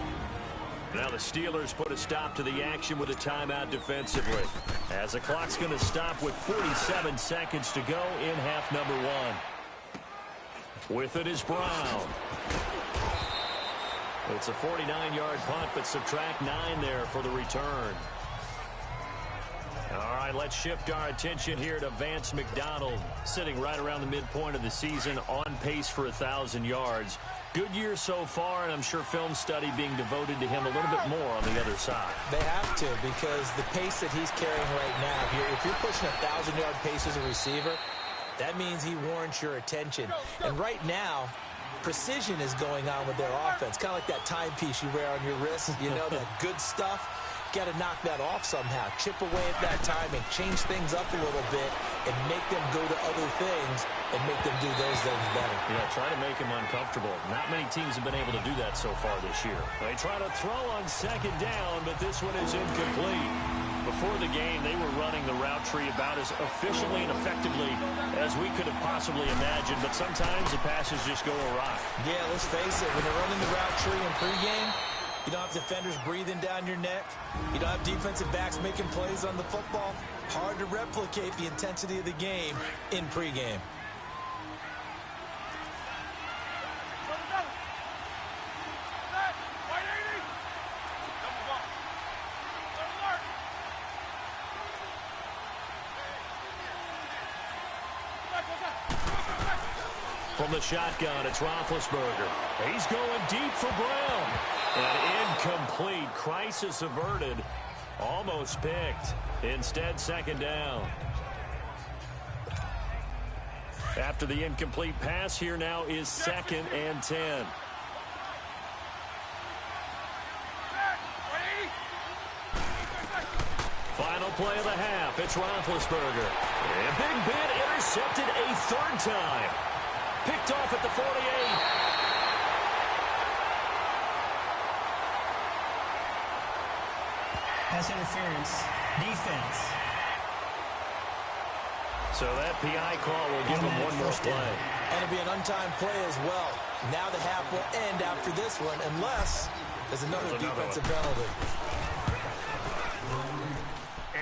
Speaker 3: Now the Steelers put a stop to the action with a timeout defensively. As the clock's going to stop with 47 seconds to go in half number 1. With it is Brown. It's a 49-yard punt, but subtract 9 there for the return. All right, let's shift our attention here to Vance McDonald, sitting right around the midpoint of the season, on pace for 1,000 yards. Good year so far, and I'm sure film study being devoted to him a little bit more on the other side.
Speaker 4: They have to because the pace that he's carrying right now, if you're pushing 1,000-yard pace as a receiver, that means he warrants your attention. And right now, precision is going on with their offense. Kind of like that timepiece you wear on your wrist. You know, that good stuff. Got to knock that off somehow. Chip away at that timing. Change things up a little bit and make them go to other things and make them do those things better.
Speaker 3: Yeah, try to make him uncomfortable. Not many teams have been able to do that so far this year. They try to throw on 2nd down, but this one is incomplete. Before the game, they were running the route tree about as efficiently and effectively as we could have possibly imagined, but sometimes the passes just go awry.
Speaker 4: Yeah, let's face it. When they're running the route tree in pregame, you don't have defenders breathing down your neck. You don't have defensive backs making plays on the football. Hard to replicate the intensity of the game in pregame.
Speaker 3: From the shotgun, it's Roethlisberger. He's going deep for Brown. And incomplete. Crisis averted. Almost picked. Instead, 2nd down. After the incomplete pass, here now is 2nd and 10. Final play of the half. It's Roethlisberger. And Big Ben intercepted a 3rd time. Picked off at the 48.
Speaker 6: Pass interference. Defense.
Speaker 3: So that PI call will give them one more play.
Speaker 4: And it'll be an untimed play as well. Now the half will end after this one, unless there's another defensive penalty.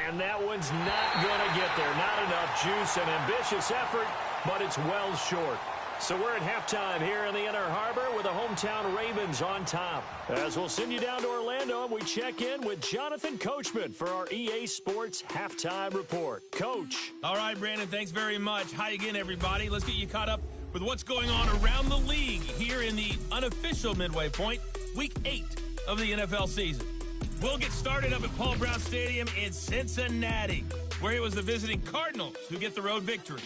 Speaker 3: And that one's not going to get there. Not enough juice. An ambitious effort, but it's well short. So we're at halftime here in the Inner Harbor with the hometown Ravens on top. As we'll send you down to Orlando, and we check in with Jonathan Coachman for our EA Sports Halftime Report. Coach.
Speaker 2: All right, Brandon, thanks very much. Hi again, everybody. Let's get you caught up with what's going on around the league here in the unofficial midway point, Week 8 of the NFL season. We'll get started up at Paul Brown Stadium in Cincinnati, where it was the visiting Cardinals who get the road victory.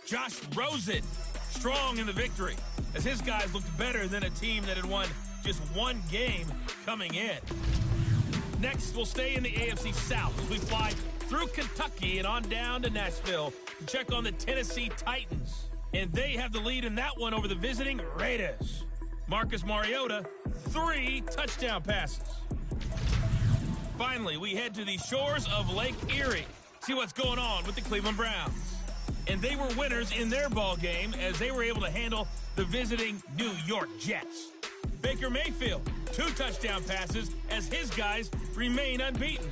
Speaker 2: Josh Rosen strong in the victory, as his guys looked better than a team that had won just one game coming in. Next, we'll stay in the AFC South as we fly through Kentucky and on down to Nashville to check on the Tennessee Titans. And they have the lead in that one over the visiting Raiders. Marcus Mariota, 3 touchdown passes. Finally, we head to the shores of Lake Erie, see what's going on with the Cleveland Browns. And they were winners in their ball game as they were able to handle the visiting New York Jets. Baker Mayfield, 2 touchdown passes as his guys remain unbeaten.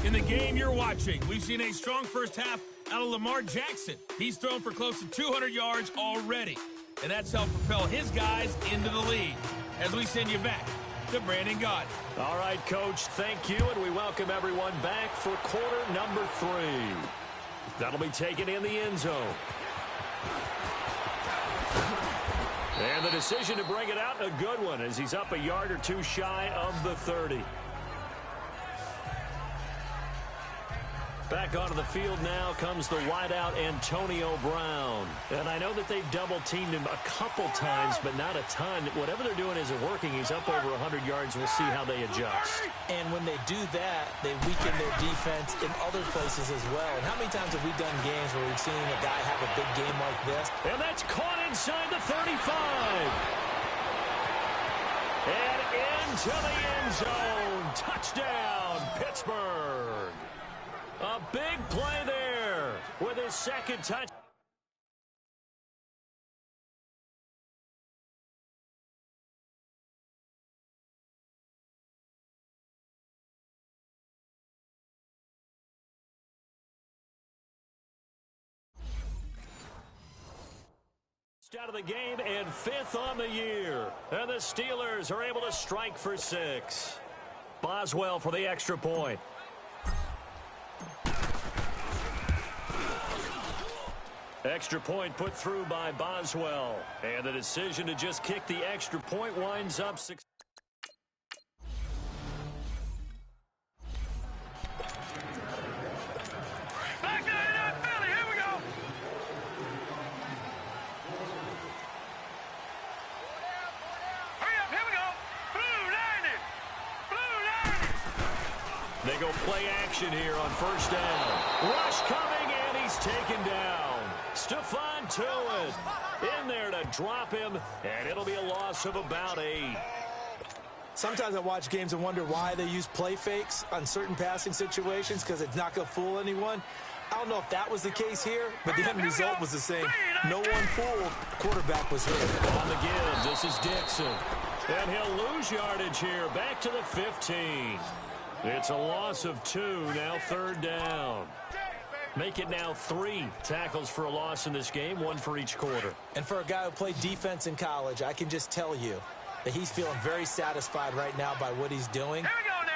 Speaker 2: In the game you're watching, we've seen a strong first half out of Lamar Jackson. He's thrown for close to 200 yards already, and that's helped propel his guys into the lead. As we send you back to Brandon Gaudin.
Speaker 3: All right, Coach, thank you, and we welcome everyone back for quarter number 3. That'll be taken in the end zone. And the decision to bring it out, a good one, as he's up a yard or 2 shy of the 30. Back onto the field now comes the wideout Antonio Brown. And I know that they've double-teamed him a couple times, but not a ton. Whatever they're doing isn't working. He's up over 100 yards. We'll see how they adjust.
Speaker 4: And when they do that, they weaken their defense in other places as well. And how many times have we done games where we've seen a guy have a big game like this?
Speaker 3: And that's caught inside the 35. And into the end zone. Touchdown, Pittsburgh. A big play there with his second touch. Out of the game and 5th on the year. And the Steelers are able to strike for 6. Boswell for the extra point. Extra point put through by Boswell. And the decision to just kick the extra point winds up 6.
Speaker 5: Back to Philly. Here we go. Hurry up. Here we go. Blue 90.
Speaker 3: They go play action here on first down. Rush coming, and he's taken down. Stephon Tuitt in there to drop him, and it'll be a loss of about 8.
Speaker 4: Sometimes I watch games and wonder why they use play fakes on certain passing situations, because it's not going to fool anyone. I don't know if that was the case here, but the end result was the same. No one fooled. Quarterback was hit.
Speaker 3: On the give, this is Dixon. And he'll lose yardage here, back to the 15. It's a loss of 2, now 3rd down. Make it now 3 tackles for a loss in this game, 1 for each quarter.
Speaker 4: And for a guy who played defense in college, I can just tell you that he's feeling very satisfied right now by what he's doing.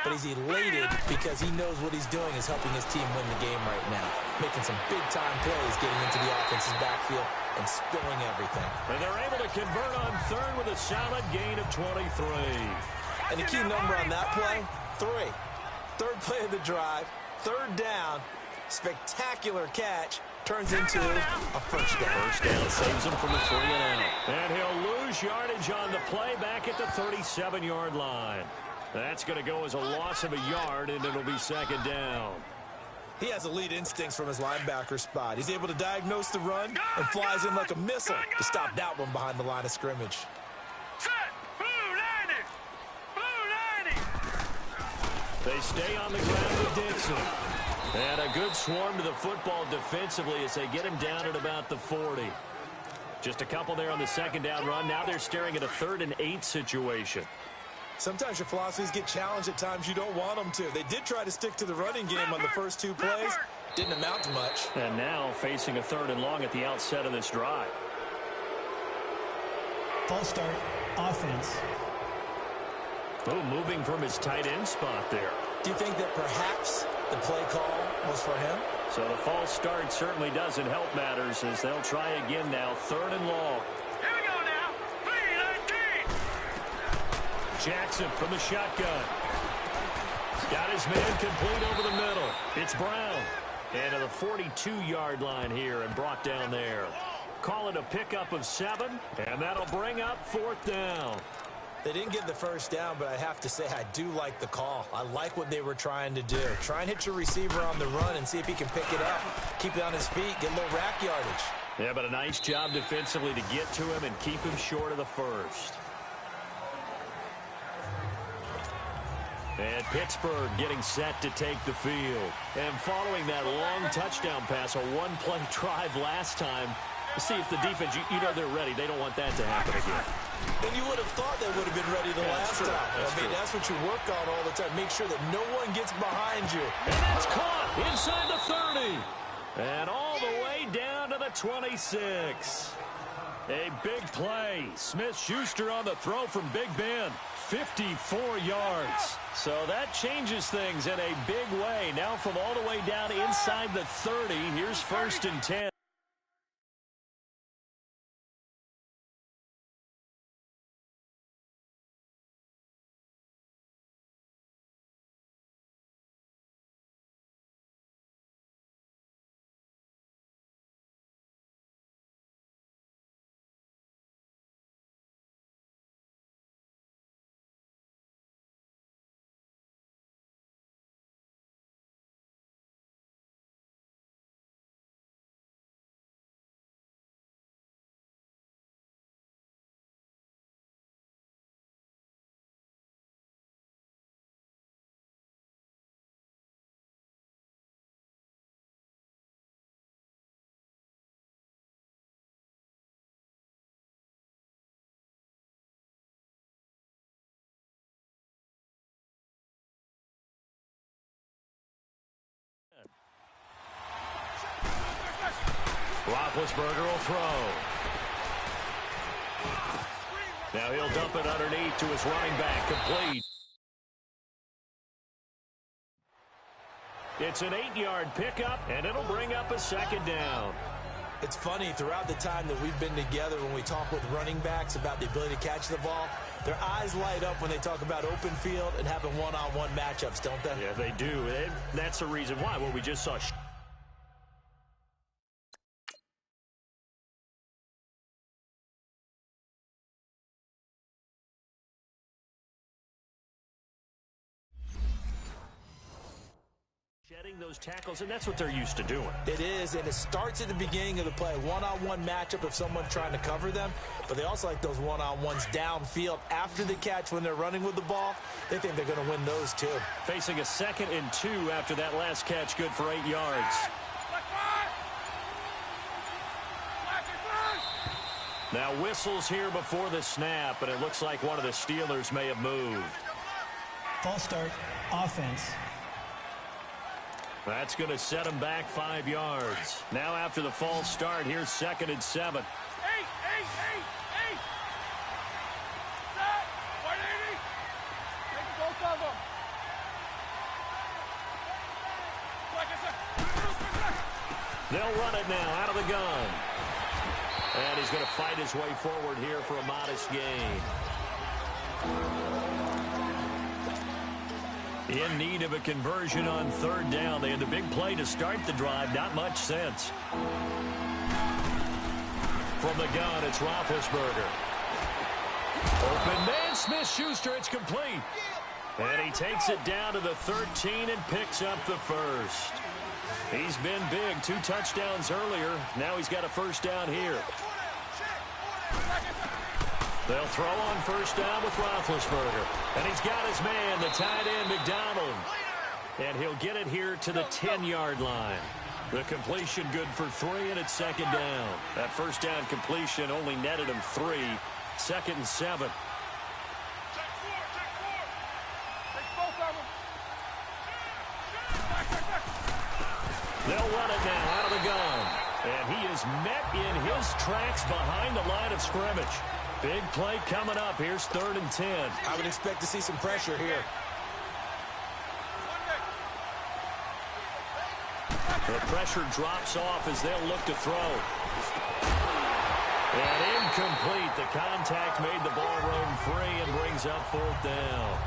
Speaker 4: But he's elated because he knows what he's doing is helping his team win the game right now. Making some big-time plays, getting into the offense's backfield and spilling everything.
Speaker 3: And they're able to convert on 3rd with a solid gain of 23.
Speaker 4: And the key number on that play, 3. 3rd play of the drive, 3rd down. Spectacular catch turns into a first down.
Speaker 3: First down saves him from the 3 and out. And he'll lose yardage on the play back at the 37-yard line. That's going to go as a loss of a yard, and it'll be 2nd down.
Speaker 4: He has elite instincts from his linebacker spot. He's able to diagnose the run and flies in like a missile to stop that one behind the line of scrimmage.
Speaker 5: Set. Blue 90.
Speaker 3: They stay on the ground with Dixon. And a good swarm to the football defensively as they get him down at about the 40. Just a couple there on the second down run. Now they're staring at a 3rd and 8 situation.
Speaker 4: Sometimes your philosophies get challenged at times you don't want them to. They did try to stick to the running game on the first 2 plays. Didn't amount to much.
Speaker 3: And now facing a 3rd and long at the outset of this drive.
Speaker 6: False start, offense.
Speaker 3: Oh, moving from his tight end spot there.
Speaker 4: Do you think that perhaps the play call was for him?
Speaker 3: So the false start certainly doesn't help matters as they'll try again now. 3rd and long.
Speaker 5: Here we go now. 3-19.
Speaker 3: Jackson from the shotgun. Got his man complete over the middle. It's Brown. And to the 42-yard line here and brought down there. Call it a pickup of 7, and that'll bring up 4th down.
Speaker 4: They didn't get the first down, but I have to say I do like the call. I like what they were trying to do. Try and hit your receiver on the run and see if he can pick it up. Keep it on his feet, get a little rack yardage.
Speaker 3: Yeah, but a nice job defensively to get to him and keep him short of the first. And Pittsburgh getting set to take the field. And following that long touchdown pass, a 1-play drive last time, to see if the defense, you know they're ready. They don't want that to happen again.
Speaker 4: And you would have thought they would have been ready the last time. That's what you work on all the time. Make sure that no one gets behind you.
Speaker 3: And that's caught inside the 30. And all the way down to the 26. A big play. Smith-Schuster on the throw from Big Ben. 54 yards. So that changes things in a big way. Now from all the way down inside the 30, here's 1st and 10. Roethlisberger will throw. Now he'll dump it underneath to his running back, complete. It's an 8-yard pickup, and it'll bring up a 2nd down.
Speaker 4: It's funny, throughout the time that we've been together, when we talk with running backs about the ability to catch the ball, their eyes light up when they talk about open field and having one-on-one matchups, don't they?
Speaker 3: Yeah, they do. And that's the reason why. What we just saw. Shedding those tackles, and that's what they're used to doing.
Speaker 4: It is, and it starts at the beginning of the play. One-on-one matchup if someone's trying to cover them, but they also like those one-on-ones downfield after the catch when they're running with the ball. They think they're going to win those too.
Speaker 3: Facing a 2nd and 2 after that last catch, good for 8 yards. Now whistles here before the snap, and it looks like one of the Steelers may have moved.
Speaker 6: False start, offense.
Speaker 3: That's going to set him back 5 yards. Now after the false start, here's 2nd and 7.
Speaker 5: 8. Set. 180. Take both of them.
Speaker 3: They'll run it now out of the gun. And he's going to fight his way forward here for a modest gain. In need of a conversion on 3rd down. They had the big play to start the drive. Not much sense. From the gun, it's Roethlisberger. Open man, Smith-Schuster. It's complete. And he takes it down to the 13 and picks up the first. He's been big. 2 touchdowns earlier. Now he's got a first down here. They'll throw on 1st down with Roethlisberger. And he's got his man, the tight end, McDonald. And he'll get it here to the 10-yard line. The completion good for 3, and it's second down. That first down completion only netted him 3. 2nd and 7. They'll run it now out of the gun. And he is met in his tracks behind the line of scrimmage. Big play coming up. Here's 3rd and 10.
Speaker 4: I would expect to see some pressure here.
Speaker 3: The pressure drops off as they'll look to throw. And incomplete. The contact made the ball roam free and brings up 4th down.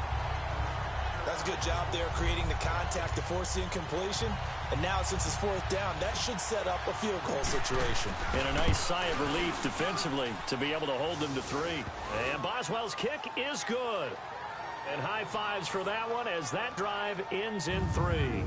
Speaker 4: That's a good job there creating the contact to force the incompletion. And now since it's 4th down, that should set up a field goal situation.
Speaker 3: And a nice sigh of relief defensively to be able to hold them to 3. And Boswell's kick is good. And high fives for that one as that drive ends in 3.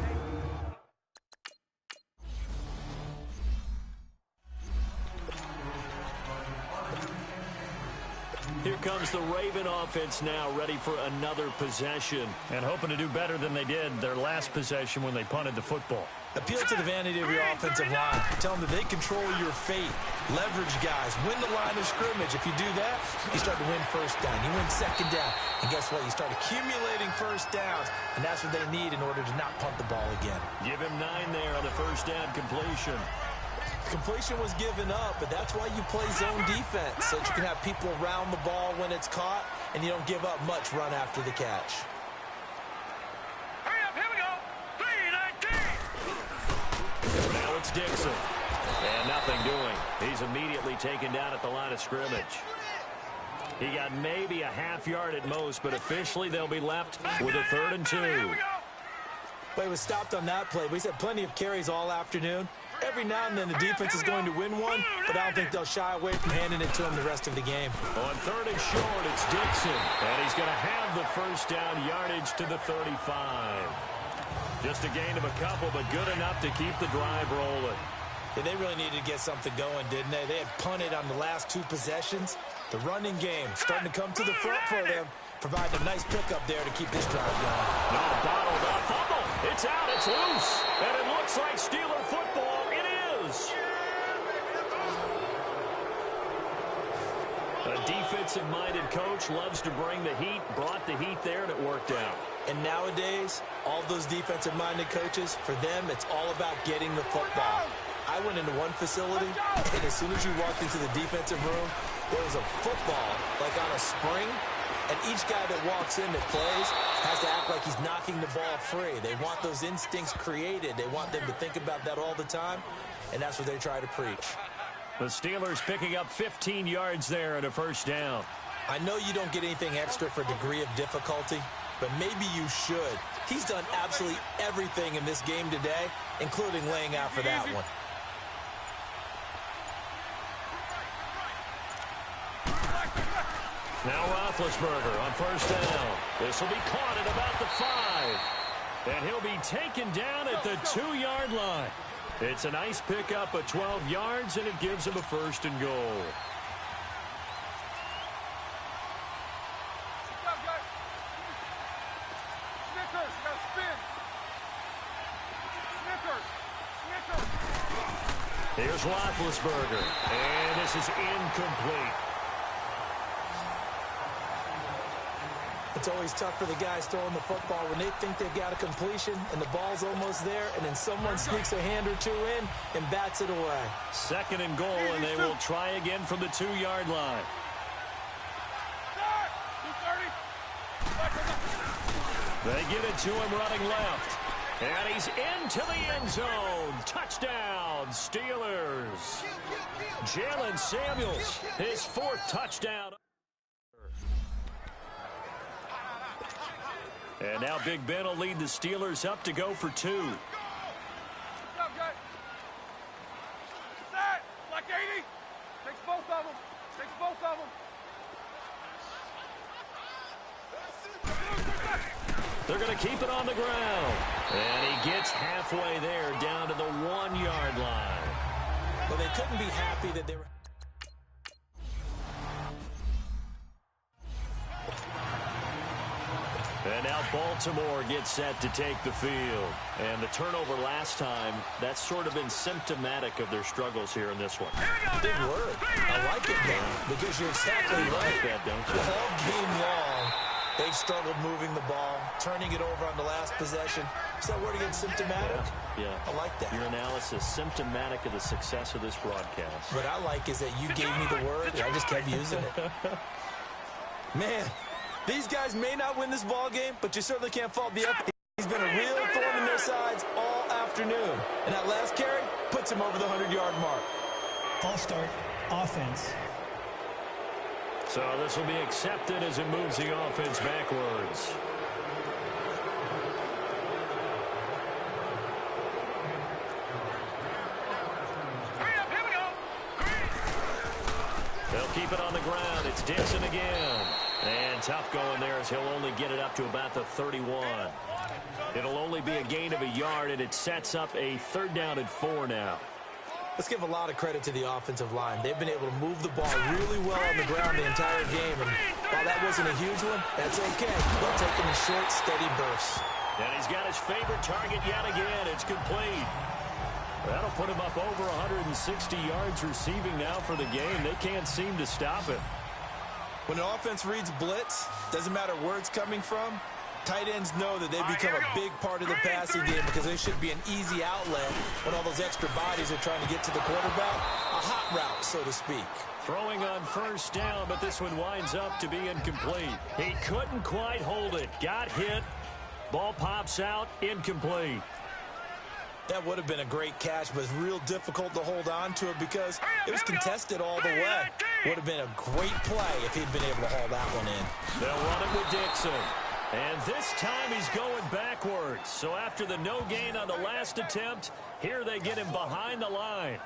Speaker 3: Here comes the Raven offense now, ready for another possession. And hoping to do better than they did their last possession when they punted the football.
Speaker 4: Appeal to the vanity of your offensive line. Tell them that they control your fate. Leverage guys. Win the line of scrimmage. If you do that, you start to win first down. You win second down. And guess what? You start accumulating first downs. And that's what they need in order to not punt the ball again.
Speaker 3: Give him 9 there on the first down completion.
Speaker 4: Completion was given up, but that's why you play zone defense, so that you can have people around the ball when it's caught, and you don't give up much run after the catch.
Speaker 5: Hurry up, here we go. 3-19.
Speaker 3: Now it's Dixon. And nothing doing. He's immediately taken down at the line of scrimmage. He got maybe a half yard at most, but officially they'll be left with a 3rd and 2.
Speaker 4: Well, he was stopped on that play, but he's had plenty of carries all afternoon. Every now and then the defense is going to win one, but I don't think they'll shy away from handing it to him the rest of the game.
Speaker 3: On 3rd and short, it's Dixon, and he's going to have the first down yardage to the 35. Just a gain of a couple, but good enough to keep the drive rolling.
Speaker 4: Yeah, they really needed to get something going, didn't they? They had punted on the last 2 possessions. The running game starting to come to the front for them, providing a nice pickup there to keep this drive going.
Speaker 3: No, bottled up, fumble. It's out, it's loose, and it looks like Steeler football. A defensive-minded coach loves to bring the heat, brought the heat there, and it worked out.
Speaker 4: And nowadays, all those defensive-minded coaches, for them, it's all about getting the football. I went into one facility, and as soon as you walked into the defensive room, there was a football, like on a spring, and each guy that walks in that plays has to act like he's knocking the ball free. They want those instincts created. They want them to think about that all the time, and that's what they try to preach.
Speaker 3: The Steelers picking up 15 yards there and a first down.
Speaker 4: I know you don't get anything extra for degree of difficulty, but maybe you should. He's done absolutely everything in this game today, including laying out for that one.
Speaker 3: Now Roethlisberger on first down. This will be caught at about the 5. And he'll be taken down at the 2-yard line. It's a nice pickup of 12 yards, and it gives him a 1st and goal. Here's Roethlisberger, and this is incomplete.
Speaker 4: It's always tough for the guys throwing the football when they think they've got a completion and the ball's almost there, and then someone sneaks a hand or 2 in and bats it away.
Speaker 3: 2nd and goal, and they will try again from the 2-yard line. They give it to him running left. And he's into the end zone. Touchdown, Steelers. Jalen Samuels, his 4th touchdown. And now Big Ben will lead the Steelers up to go for 2.
Speaker 5: Like 80. Takes both of them. Takes both of them.
Speaker 3: They're going to keep it on the ground. And he gets halfway there down to the 1-yard line.
Speaker 4: Well, they couldn't be happy that they were...
Speaker 3: And now Baltimore gets set to take the field. And the turnover last time, that's sort of been symptomatic of their struggles here in this one.
Speaker 4: Big word. I like it, man, because you're exactly right.
Speaker 3: That, don't you?
Speaker 4: All game long, they've struggled moving the ball, turning it over on the last possession. Is that word again, symptomatic?
Speaker 3: Yeah.
Speaker 4: I like that.
Speaker 3: Your analysis, symptomatic of the success of this broadcast.
Speaker 4: What I like is that you gave me the word, and I just kept using it. Man, these guys may not win this ball game, but you certainly can't fault the effort. He's been a real thorn in their sides all afternoon. And that last carry puts him over the 100-yard mark.
Speaker 6: False start, offense.
Speaker 3: So this will be accepted as it moves the offense backwards. They'll keep it on the ground. It's Dixon again. And tough going there as he'll only get it up to about the 31. It'll only be a gain of a yard, and it sets up a 3rd down and 4 now.
Speaker 4: Let's give a lot of credit to the offensive line. They've been able to move the ball really well on the ground the entire game. And while that wasn't a huge one, that's okay. They'll take them in short, steady bursts.
Speaker 3: And he's got his favorite target yet again. It's complete. That'll put him up over 160 yards receiving now for the game. They can't seem to stop it.
Speaker 4: When an offense reads blitz, doesn't matter where it's coming from, tight ends know that they become a big part of the passing game because they should be an easy outlet when all those extra bodies are trying to get to the quarterback. A hot route, so to speak.
Speaker 3: Throwing on 1st down, but this one winds up to be incomplete. He couldn't quite hold it. Got hit. Ball pops out. Incomplete.
Speaker 4: That would have been a great catch, but it's real difficult to hold on to it because it was contested all the way. Would have been a great play if he'd been able to haul that one in.
Speaker 3: They'll run it with Dixon. And this time he's going backwards. So after the no gain on the last attempt, here they get him behind the line.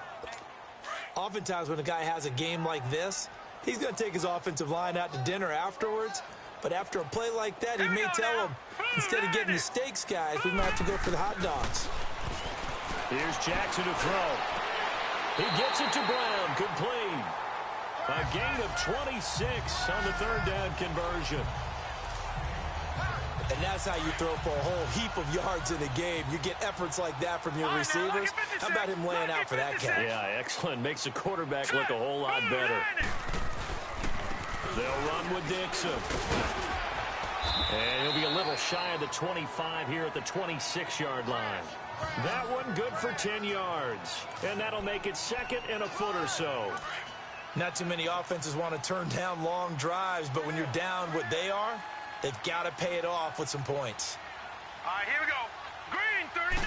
Speaker 4: Oftentimes when a guy has a game like this, he's going to take his offensive line out to dinner afterwards. But after a play like that, he may tell them, instead of getting the steaks, guys, we might have to go for the hot dogs.
Speaker 3: Here's Jackson to throw. He gets it to Brown. Complete. A gain of 26 on the 3rd down conversion.
Speaker 4: And that's how you throw for a whole heap of yards in a game. You get efforts like that from your receivers. How about him laying out for that catch?
Speaker 3: Yeah, excellent. Makes the quarterback look a whole lot better. They'll run with Dixon. And he'll be a little shy of the 25 here at the 26-yard line. That one good for 10 yards. And that'll make it 2nd and a foot or so.
Speaker 4: Not too many offenses want to turn down long drives, but when you're down what they are, they've got to pay it off with some points.
Speaker 5: All right, here we go. Green, 39.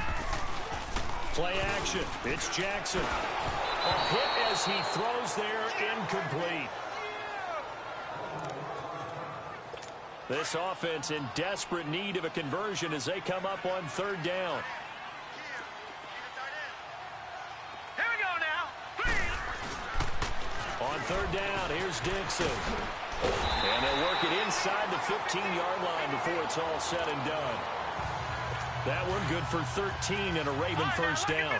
Speaker 3: Play action. It's Jackson. A hit as he throws there, incomplete. This offense in desperate need of a conversion as they come up on 3rd down.
Speaker 5: Here we go now.
Speaker 3: On 3rd down, here's Dixon. And they'll work it inside the 15-yard line before it's all said and done. That one good for 13 and a Raven 1st down.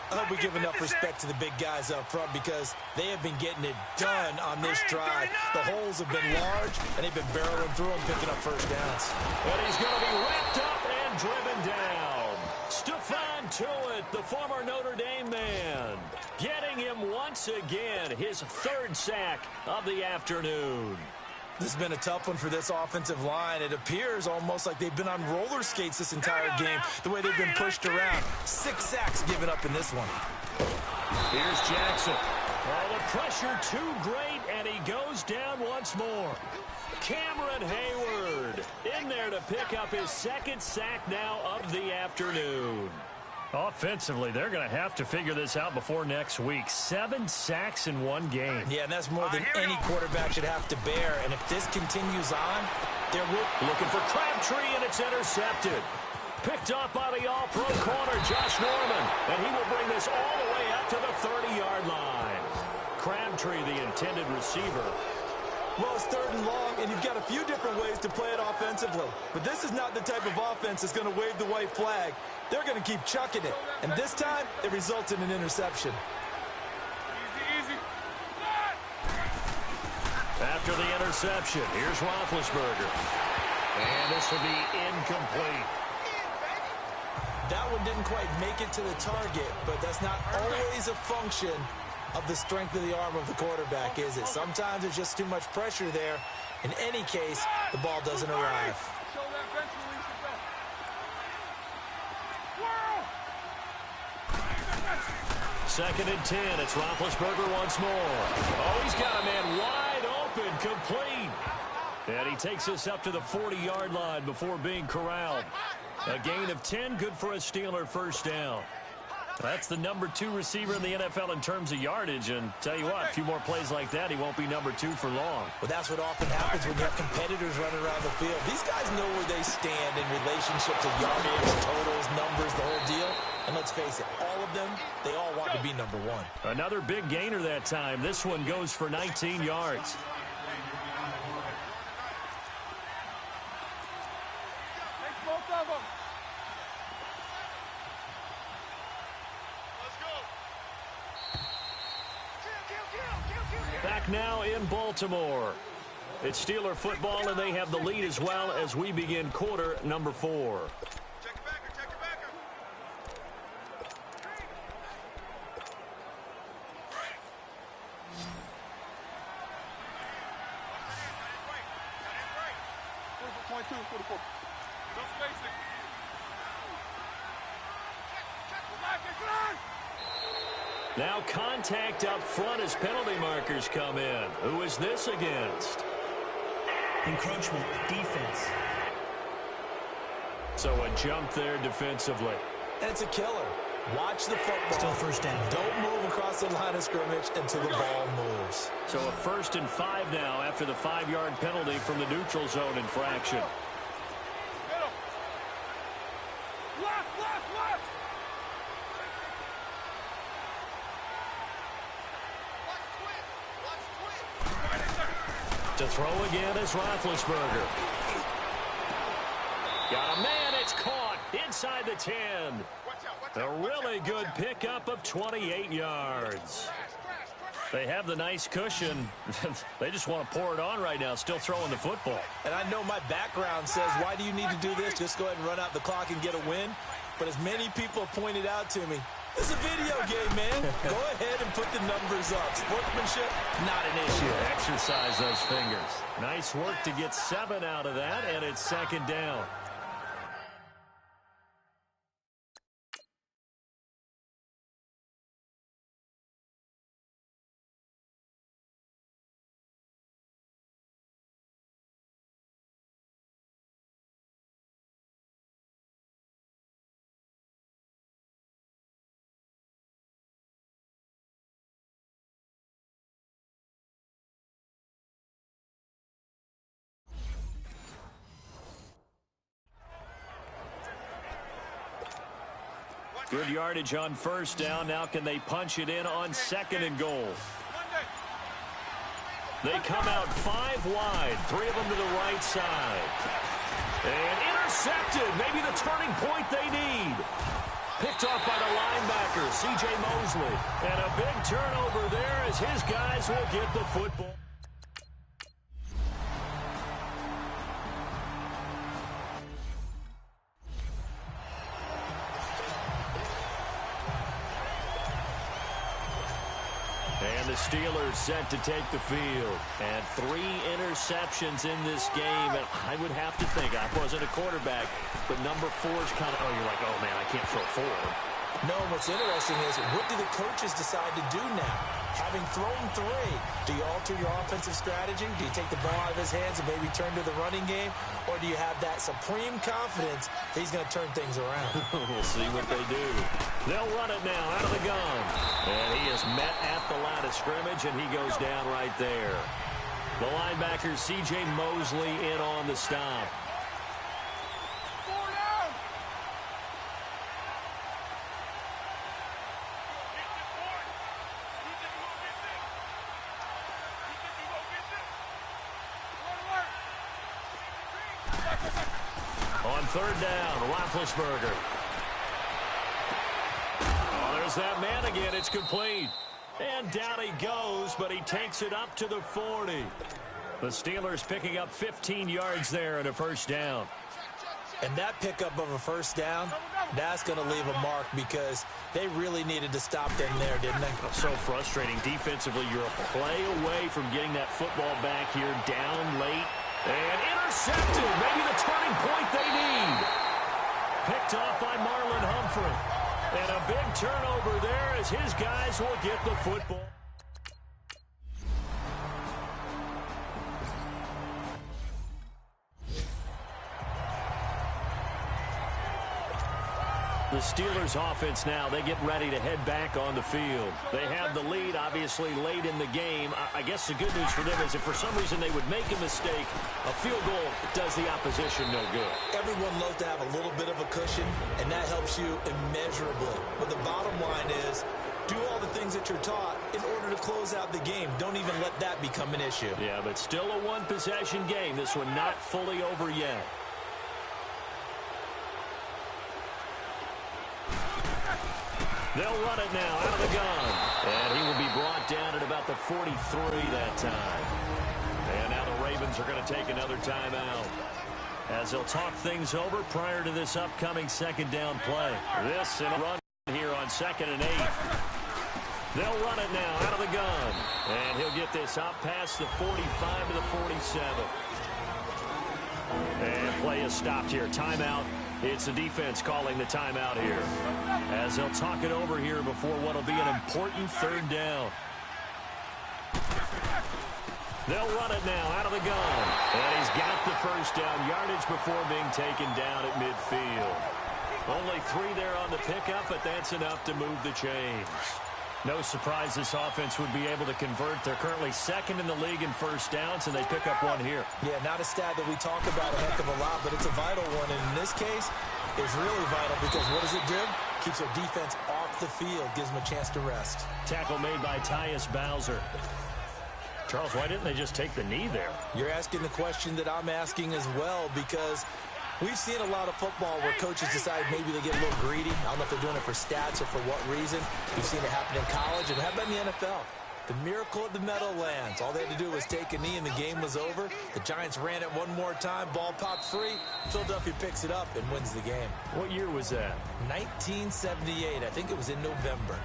Speaker 4: I hope we give enough respect to the big guys up front because they have been getting it done on this drive. The holes have been large, and they've been barreling through them, picking up 1st downs.
Speaker 3: And he's going to be wrapped up and driven down. Stephon Tuitt, the former Notre Dame man, getting him once again his 3rd sack of the afternoon.
Speaker 4: This has been a tough one for this offensive line. It appears almost like they've been on roller skates this entire game, the way they've been pushed around. 6 sacks given up in this one.
Speaker 3: Here's Jackson. Oh, the pressure too great, and he goes down once more. Cameron Hayward in there to pick up his 2nd sack now of the afternoon. Offensively, they're going to have to figure this out before next week. 7 sacks in one game.
Speaker 4: Yeah, and that's more than any quarterback should have to bear. And if this continues on, they're
Speaker 3: looking for Crabtree, and it's intercepted. Picked up by the all-pro corner, Josh Norman. And he will bring this all the way up to the 30-yard line. Crabtree, the intended receiver.
Speaker 4: Well, it's 3rd and long, and you've got a few different ways to play it offensively. But this is not the type of offense that's going to wave the white flag. They're going to keep chucking it. And this time, it results in an interception.
Speaker 5: Easy.
Speaker 3: After the interception, here's Roethlisberger. And this will be incomplete.
Speaker 4: That one didn't quite make it to the target, but that's not always a function of the strength of the arm of the quarterback, is it? Sometimes there's just too much pressure there. In any case, the ball doesn't arrive.
Speaker 3: Second and 10. It's Roethlisberger once more. Oh, he's got a man wide open, complete. And he takes us up to the 40-yard line before being corralled. A gain of 10, good for a Steeler first down. That's the number 2 receiver in the NFL in terms of yardage, and tell you what, a few more plays like that, he won't be number 2 for long.
Speaker 4: Well, that's what often happens when you have competitors running around the field. These guys know where they stand in relationship to yardage, totals, numbers, the whole deal. And let's face it, all of them, they all want to be number 1.
Speaker 3: Another big gainer that time. This one goes for 19 yards. Back now in Baltimore. It's Steeler football, and they have the lead as well as we begin quarter number 4. Now contact up front as penalty markers come in. Who is this against?
Speaker 6: Encroachment, defense.
Speaker 3: So a jump there defensively.
Speaker 4: And it's a killer. Watch the football.
Speaker 6: Still first down.
Speaker 4: Don't move across the line of scrimmage until the ball moves.
Speaker 3: So a 1st and 5 now after the 5-yard penalty from the neutral zone infraction. To throw again is Roethlisberger. Got a man, it's caught inside the 10. A really good pickup of 28 yards. They have the nice cushion. They just want to pour it on right now, still throwing the football.
Speaker 4: And I know my background says, why do you need to do this? Just go ahead and run out the clock and get a win. But as many people have pointed out to me, it's a video game, man. Go ahead and put the numbers up. Sportsmanship, not an issue.
Speaker 3: Exercise those fingers. Nice work to get 7 out of that, and it's 2nd down. Good yardage on 1st down. Now can they punch it in on 2nd and goal? They come out 5 wide. 3 of them to the right side. And intercepted. Maybe the turning point they need. Picked off by the linebacker, C.J. Mosley. And a big turnover there as his guys will get the football. And the Steelers set to take the field. And 3 interceptions in this game. And I would have to think, I wasn't a quarterback, but number 4 is kind of, oh, you're like, oh, man, I can't throw 4.
Speaker 4: No, what's interesting is, what do the coaches decide to do now? Having thrown 3, do you alter your offensive strategy? Do you take the ball out of his hands and maybe turn to the running game? Or do you have that supreme confidence that he's going to turn things around?
Speaker 3: We'll see what they do. They'll run it now out of the gun. And he is met at the line of scrimmage, and he goes down right there. The linebacker, C.J. Mosley, in on the stop. On 3rd down, Roethlisberger. Oh, there's that man again. It's complete. And down he goes, but he takes it up to the 40. The Steelers picking up 15 yards there and a first down.
Speaker 4: And that pickup of a first down, that's going to leave a mark because they really needed to stop them there, didn't they?
Speaker 3: So frustrating. Defensively, you're a play away from getting that football back here down late. And intercepted. Maybe the turning point they need. Picked off by Marlon Humphrey. And a big turnover there as his guys will get the football. The Steelers offense now, they get ready to head back on the field. They have the lead, obviously, late in the game. I guess the good news for them is if for some reason they would make a mistake, a field goal does the opposition no good.
Speaker 4: Everyone loves to have a little bit of a cushion, and that helps you immeasurably. But the bottom line is, do all the things that you're taught in order to close out the game. Don't even let that become an issue.
Speaker 3: Yeah, but still a one-possession game. This one not fully over yet. They'll run it now out of the gun. And he will be brought down at about the 43 that time. And now the Ravens are going to take another timeout as they'll talk things over prior to this upcoming second down play. This and a run here on 2nd and 8. They'll run it now out of the gun. And he'll get this out past the 45 to the 47. And play is stopped here. Timeout. It's the defense calling the timeout here as they'll talk it over here before what will be an important third down. They'll run it now out of the gun. And he's got the first down yardage before being taken down at midfield. Only 3 there on the pickup, but that's enough to move the chains. No surprise this offense would be able to convert. They're currently 2nd in the league in first downs, and they pick up 1 here.
Speaker 4: Yeah, not a stat that we talk about a heck of a lot, but it's a vital one. And in this case, it's really vital because what does it do? Keeps our defense off the field, gives them a chance to rest.
Speaker 3: Tackle made by Tyus Bowser. Charles, why didn't they just take the knee there?
Speaker 4: You're asking the question that I'm asking as well because we've seen a lot of football where coaches decide maybe they get a little greedy. I don't know if they're doing it for stats or for what reason. We've seen it happen in college and how about in the NFL? The miracle of the Meadowlands. All they had to do was take a knee and the game was over. The Giants ran it one more time. Ball popped free. Philadelphia picks it up and wins the game.
Speaker 3: What year was that?
Speaker 4: 1978. I think it was in November.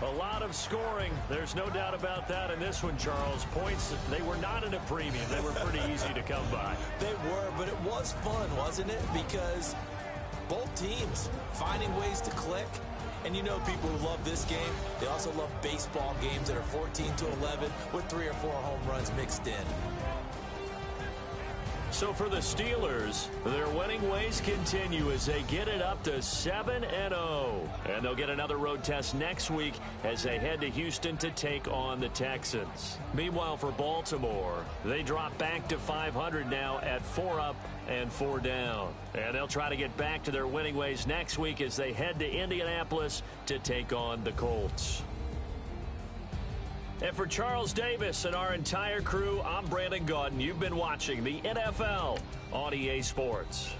Speaker 3: A lot of scoring. There's no doubt about that in this one, Charles. Points, they were not at a premium. They were pretty easy to come by.
Speaker 4: They were, but it was fun, wasn't it? Because both teams finding ways to click. And you know people who love this game, they also love baseball games that are 14-11 with 3 or 4 home runs mixed in.
Speaker 3: So for the Steelers, their winning ways continue as they get it up to 7-0. And they'll get another road test next week as they head to Houston to take on the Texans. Meanwhile, for Baltimore, they drop back to 500 now at 4 up and 4 down. And they'll try to get back to their winning ways next week as they head to Indianapolis to take on the Colts. And for Charles Davis and our entire crew, I'm Brandon Gaudin. You've been watching the NFL on EA Sports.